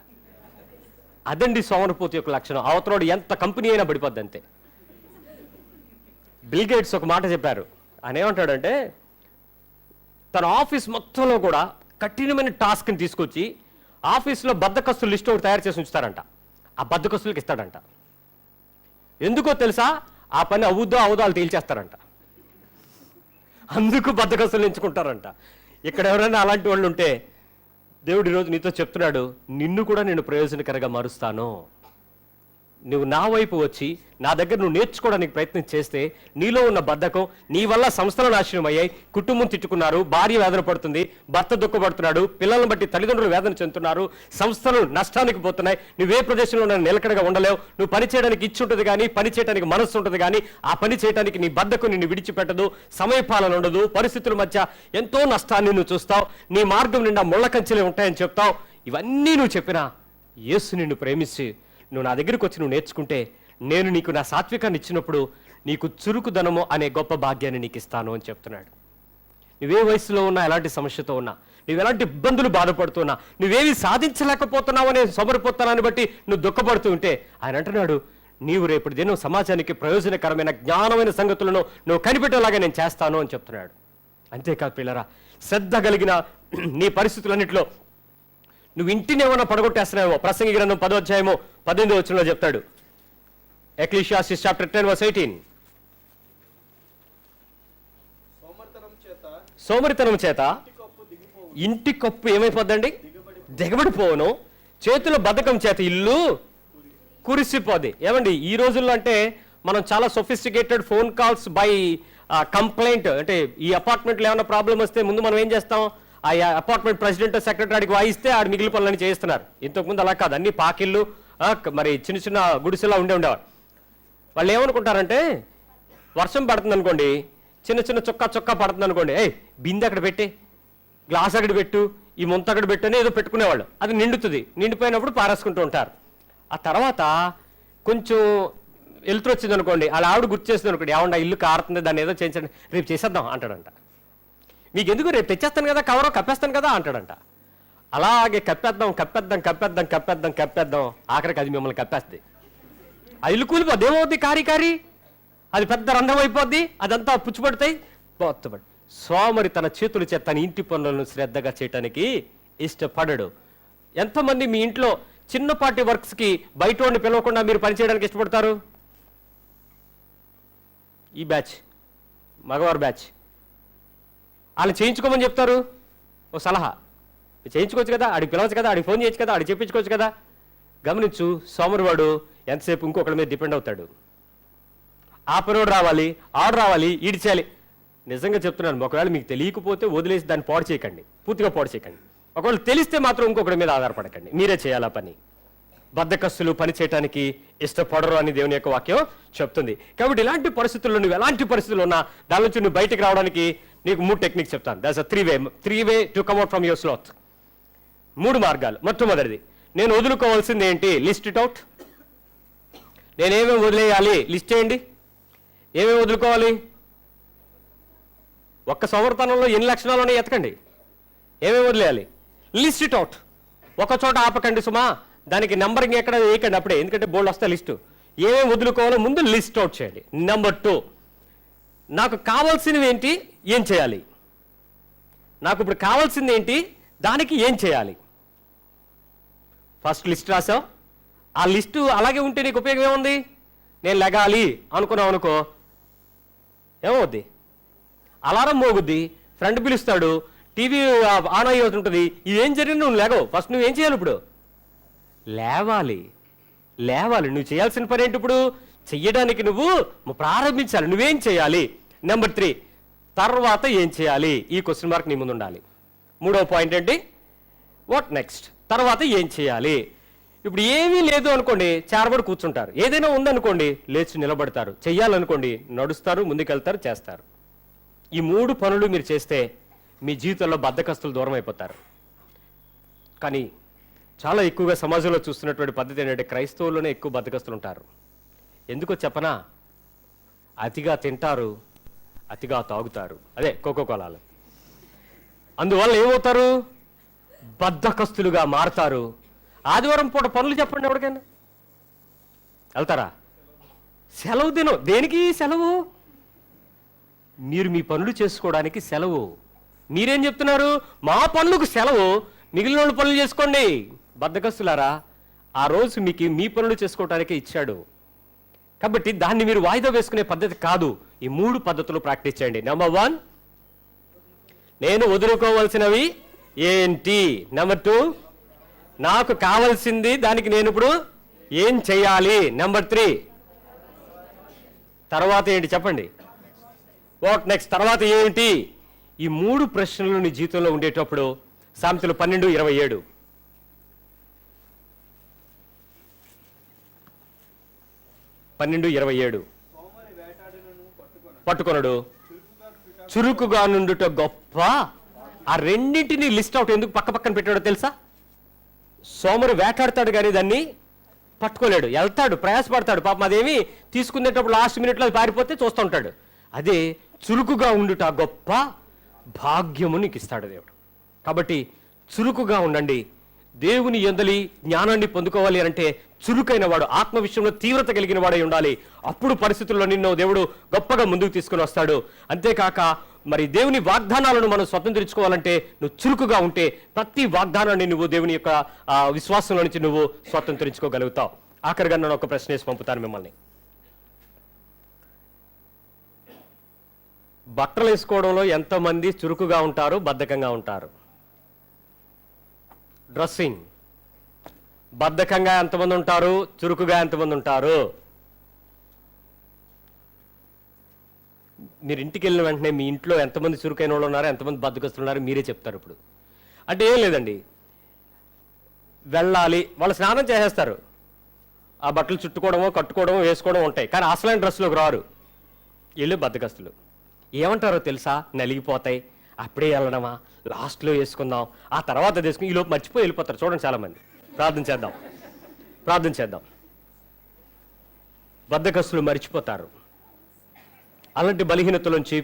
అదండి సోమరిపోతు యొక్క లక్షణం. అవతలోడు ఎంత కంపెనీ అయినా పడిపోద్ది అంతే. బిల్ గేట్స్ ఒక మాట చెప్పారు. ఆయన ఏమంటాడంటే, తన ఆఫీస్ మొత్తంలో కూడా కఠినమైన టాస్క్ని తీసుకొచ్చి ఆఫీస్లో బద్దకస్తుల లిస్ట్ ఒకటి తయారు చేసి ఉంచుతారంట. ఆ బద్దకస్తులకు ఇస్తాడంట. ఎందుకో తెలుసా? ఆ పని అవుద్దో అవదో వాళ్ళు తేల్చేస్తారంట. అందుకు బద్దకస్తులు ఎంచుకుంటారంట. ఇక్కడ ఎవరైనా అలాంటి వాళ్ళు ఉంటే, దేవుడు ఈరోజు నీతో చెప్తున్నాడు, నిన్ను కూడా నేను ప్రయోజనకరంగా మారుస్తాను. నువ్వు నా వైపు వచ్చి నా దగ్గర నువ్వు నేర్చుకోవడానికి ప్రయత్నం చేస్తే నీలో ఉన్న బద్ధకం నీ వల్ల సంస్థలు నాశనం అయ్యాయి, కుటుంబం తిట్టుకున్నారు, భార్య వేదన పడుతుంది, భర్త దుఃఖపడుతున్నాడు, పిల్లలను బట్టి తల్లిదండ్రులు వేదన చెందుతున్నారు, సంస్థలు నష్టానికి పోతున్నాయి, నువ్వే ప్రదేశంలో నిలకడగా ఉండలేవు, నువ్వు పని చేయడానికి ఇచ్చి ఉంటుంది కానీ పని చేయడానికి మనస్సు ఉంటుంది కానీ ఆ పని చేయడానికి నీ బద్ధకం నిన్ను విడిచిపెట్టదు, సమయపాలన ఉండదు, పరిస్థితుల మధ్య ఎంతో నష్టాన్ని నువ్వు చూస్తావు, నీ మార్గం నిండా ముళ్ళ కంచెలే ఉంటాయని చెప్తావు. ఇవన్నీ నువ్వు చెప్పినా యేసు నిన్ను ప్రేమించి నువ్వు నా దగ్గరికి వచ్చి నువ్వు నేర్చుకుంటే నేను నీకు నా సాత్వికాన్ని ఇచ్చినప్పుడు నీకు చురుకుదనము అనే గొప్ప భాగ్యాన్ని నీకు ఇస్తాను అని చెప్తున్నాడు. నువ్వే వయసులో ఉన్నా, ఎలాంటి సమస్యతో ఉన్నా, నువ్వు ఎలాంటి ఇబ్బందులు బాధపడుతున్నా, నువ్వేవి సాధించలేకపోతున్నావు అనే సోమరిపోతానాన్ని బట్టి నువ్వు దుఃఖపడుతూ ఉంటే ఆయన అంటున్నాడు, నీవు రేపటి దినం సమాజానికి ప్రయోజనకరమైన జ్ఞానమైన సంగతులను నువ్వు కనిపెట్టేలాగా నేను చేస్తాను అని చెప్తున్నాడు. అంతేకాదు పిల్లరా, శ్రద్ధ కలిగిన నీ పరిస్థితులన్నింటిలో నువ్వు ఇంటిని ఏమన్నా పడగొట్టేస్తున్నావో ప్రసంగి గ్రంథం 10వ అధ్యాయము 18వ వచనంలో చెప్తాడు. ఎక్లీషియాస్టిస్ చాప్టర్ 10:18. సోమరితనం చేత ఇంటి కప్పు ఏమైపోద్దండి? దిగబడిపోను. చేతుల బద్ధకం చేత ఇల్లు కురిసిపోద్ది. ఏమండి ఈ రోజుల్లో అంటే మనం చాలా sophisticated phone calls by complaint, అంటే ఈ అపార్ట్మెంట్లో ఏమైనా ప్రాబ్లం వస్తే ముందు మనం ఏం చేస్తాం, ఆ అపార్ట్మెంట్ ప్రెసిడెంట్ సెక్రటరీకి వాయిస్తే ఆడు మిగిలిన పనులని చేస్తున్నారు. ఇంతకుముందు అలా కాదు, అన్ని పాకిళ్ళు మరి చిన్న చిన్న గుడిసెలా ఉండేవారు. వాళ్ళు ఏమనుకుంటారంటే వర్షం పడుతుంది అనుకోండి, చిన్న చిన్న చొక్కా పడుతుంది అనుకోండి, బిందె అక్కడ పెట్టి, గ్లాస్ అక్కడ పెట్టు, ఈ ముంత అక్కడ పెట్టు అని ఏదో పెట్టుకునేవాళ్ళు. అది నిండుతుంది, నిండిపోయినప్పుడు పారేసుకుంటూ ఉంటారు. ఆ తర్వాత కొంచెం వెళ్తూ వచ్చింది అనుకోండి, అలా ఆవిడ గుర్తు చేస్తుంది అనుకోండి, ఏమన్నా ఇల్లు కారుతుంది, దాన్ని ఏదో చేయించండి, రేపు చేసేద్దాం అంటాడంట. మీకు ఎందుకు, రేపు తెచ్చేస్తాను కదా, కవరో కప్పేస్తాను కదా అంటాడంట. అలాగే కప్పేద్దాం ఆఖరికి అది మిమ్మల్ని కప్పేస్తుంది. ఆ ఇల్లు కూలిపోద్ది, ఏమవుద్ది, కారి అది పెద్ద రంధ్రం అయిపోద్ది, అదంతా పుచ్చిపడతాయి, బొత్తబడి. సోమరి తన చేతుల చేత తన ఇంటి పనులను శ్రద్ధగా చేయటానికి ఇష్టపడడు. ఎంతమంది మీ ఇంట్లో చిన్నపాటి వర్క్స్కి బయట వాడిని పిలవకుండా మీరు పనిచేయడానికి ఇష్టపడతారు? ఈ బ్యాచ్, మగవారు బ్యాచ్, వాళ్ళు చేయించుకోమని చెప్తారు. ఓ సలహా, చేయించుకోవచ్చు కదా, ఆడికి పిలవచ్చు కదా, ఆడికి ఫోన్ చేయొచ్చు కదా, ఆడికి చెప్పించుకోవచ్చు కదా. గమనించు, సోమరివాడు ఎంతసేపు ఇంకొకరి మీద డిపెండ్ అవుతాడు. ఆ పనివాడు రావాలి, ఆర్డర్ రావాలి, ఈడి చేయాలి. నిజంగా చెప్తున్నాను, ఒకవేళ మీకు తెలియకపోతే వదిలేసి దాన్ని పాడు చేయకండి, పూర్తిగా పాడు చేయకండి. ఒకవేళ తెలిస్తే మాత్రం ఇంకొకరి మీద ఆధారపడకండి, మీరే చేయాలి ఆ పని. బద్ధకస్తులు పని చేయడానికి ఇష్టపడరు అని దేవుని యొక్క వాక్యం చెప్తుంది. కాబట్టి ఇలాంటి పరిస్థితుల్లో నువ్వు ఎలాంటి పరిస్థితులు ఉన్నా దాని నుంచి నువ్వు బయటకు రావడానికి నీకు 3 టెక్నిక్స్ చెప్తాను. That's a three way to come out from your sloth. 3 మార్గాలు. మొట్టమొదటిది, నేను వదులుకోవాల్సింది ఏంటి? List it out. నేనేమేమి వదిలేయాలి లిస్ట్ చేయండి. ఏమేమి వదులుకోవాలి? ఒక్క సోమరితనంలో ఎన్ని లక్షణాలు ఉన్నాయి ఎతకండి. ఏమేమి వదిలేయాలి? List it out. ఒక చోట ఆపకండి సుమా, దానికి నెంబరింగ్ ఎక్కడ వేయకండి అప్పుడే, ఎందుకంటే బోల్డ్ వస్తే లిస్టు. ఏమేమి వదులుకోవాలో ముందు లిస్ట్ అవుట్ చేయండి. నెంబర్ 2, నాకు కావాల్సినవి ఏంటి, ఏం చేయాలి? నాకు ఇప్పుడు కావాల్సింది ఏంటి, దానికి ఏం చేయాలి? ఫస్ట్ లిస్ట్ రాసావు, ఆ లిస్టు అలాగే ఉంటే నీకు ఉపయోగం ఏముంది? నేను లెగాలి అనుకున్నావు అనుకో, ఏమవుద్ది? అలారం మోగుద్ది, ఫ్రెండ్ పిలుస్తాడు, టీవీ ఆన్ అయ్యి ఉంటుంది, ఇదేం జరిగింది, నువ్వు లేగవు. ఫస్ట్ నువ్వేం చేయాలి? ఇప్పుడు లేవాలి. నువ్వు చేయాల్సిన పని ఏంటి? ఇప్పుడు చెయ్యడానికి నువ్వు ప్రారంభించాలి. నువ్వేం చేయాలి? నెంబర్ 3, తర్వాత ఏం చేయాలి? ఈ క్వశ్చన్ మార్క్ నీ ముందు ఉండాలి. 3వ పాయింట్ ఏంటి? What next? తర్వాత ఏం చేయాలి? ఇప్పుడు ఏమీ లేదు అనుకోండి, చేరబడి కూర్చుంటారు. ఏదైనా ఉందనుకోండి, లేచి నిలబడతారు. చెయ్యాలనుకోండి, నడుస్తారు, ముందుకెళ్తారు, చేస్తారు. ఈ 3 పనులు మీరు చేస్తే మీ జీవితంలో బద్ధకస్తులు దూరం అయిపోతారు. కానీ చాలా ఎక్కువగా సమాజంలో చూస్తున్నటువంటి పద్ధతి ఏంటంటే, క్రైస్తవుల్లోనే ఎక్కువ బద్ధకస్తులు ఉంటారు. ఎందుకో చెప్పనా? అతిగా తింటారు, అతిగా తాగుతారు, అదే కోకోకోలాలు. అందువల్ల ఏమవుతారు? బద్ధకస్తులుగా మారతారు. ఆదివారం పూట పనులు చెప్పండి ఎవరికైనా, వెళ్తారా? సెలవు దినం. దేనికి సెలవు? మీరు మీ పనులు చేసుకోవడానికి సెలవు. మీరేం చెప్తున్నారు? మా పనులకు సెలవు, మిగిలిన వాళ్ళు పనులు చేసుకోండి. బద్ధకస్తులారా, ఆ రోజు మీకు మీ పనులు చేసుకోవటానికే ఇచ్చాడు. కాబట్టి దాన్ని మీరు వాయిదా వేసుకునే పద్ధతి కాదు. ఈ 3 పద్ధతులు ప్రాక్టీస్ చేయండి. నెంబర్ 1, నేను వదులుకోవాల్సినవి ఏంటి? నెంబర్ 2, నాకు కావాల్సింది, దానికి నేను ఇప్పుడు ఏం చెయ్యాలి? నెంబర్ 3. తర్వాత ఏంటి చెప్పండి? What next? తర్వాత ఏంటి? ఈ 3 ప్రశ్నలు నీ జీవితంలో ఉండేటప్పుడు సామెతలు 12:27 12:27 పట్టుకొనడు చురుకుగా నుండుట గొప్ప. ఆ రెండింటిని లిస్ట్ అవుట్ ఎందుకు పక్క పక్కన పెట్టాడో తెలుసా? సోమరి వేటాడతాడు కానీ దాన్ని పట్టుకోలేడు, వెళ్తాడు, ప్రయాసపడతాడు, పాపం అదేమి తీసుకునేటప్పుడు లాస్ట్ మినిట్లో అది పారిపోతే చూస్తూ ఉంటాడు. అదే చురుకుగా ఉండుట గొప్ప భాగ్యము నీకు ఇస్తాడు దేవుడు. కాబట్టి చురుకుగా ఉండండి. దేవుని యందలి జ్ఞానాన్ని పొందుకోవాలి అంటే చురుకైన వాడు, ఆత్మ విషయంలో తీవ్రత కలిగిన వాడై ఉండాలి. అప్పుడు పరిస్థితుల్లో నిన్ను దేవుడు గొప్పగా ముందుకు తీసుకుని వస్తాడు. అంతేకాక మరి దేవుని వాగ్దానాలను మనం స్వతంత్రించుకోవాలంటే నువ్వు చురుకుగా ఉంటే ప్రతి వాగ్దానాన్ని నువ్వు దేవుని యొక్క విశ్వాసంలో నుంచి నువ్వు స్వతంత్రించుకోగలుగుతావు. ఆఖరిగా నేను ఒక ప్రశ్న వేసి పంపుతాను మిమ్మల్ని. బట్టలు వేసుకోవడంలో ఎంతమంది చురుకుగా ఉంటారు, బద్ధకంగా ఉంటారు? డ్రెస్సింగ్ బద్ధకంగా ఎంతమంది ఉంటారు, చురుకుగా ఎంతమంది ఉంటారు? మీరు ఇంటికి వెళ్ళిన వెంటనే మీ ఇంట్లో ఎంతమంది చురుకైన వాళ్ళు ఉన్నారో, ఎంతమంది బద్ధకస్తున్నారు మీరే చెప్తారు. ఇప్పుడు అంటే ఏం లేదండి, వెళ్ళాలి, వాళ్ళు స్నానం చేసేస్తారు, ఆ బట్టలు చుట్టుకోవడమో కట్టుకోవడమో వేసుకోవడం ఉంటాయి, కానీ అసలైన డ్రెస్సులోకి రారు. వీళ్ళు బద్ధకస్తులు. ఏమంటారో తెలుసా? నలిగిపోతాయి, అప్పుడే వెళ్ళడమా, లాస్ట్లో వేసుకుందాం, ఆ తర్వాత తీసుకుని ఈలోపు మర్చిపోయి వెళ్ళిపోతారు. చూడండి చాలామంది. ప్రార్థన చేద్దాం. బద్ధకస్తులు మర్చిపోతారు. అలాంటి బలహీనతలోంచి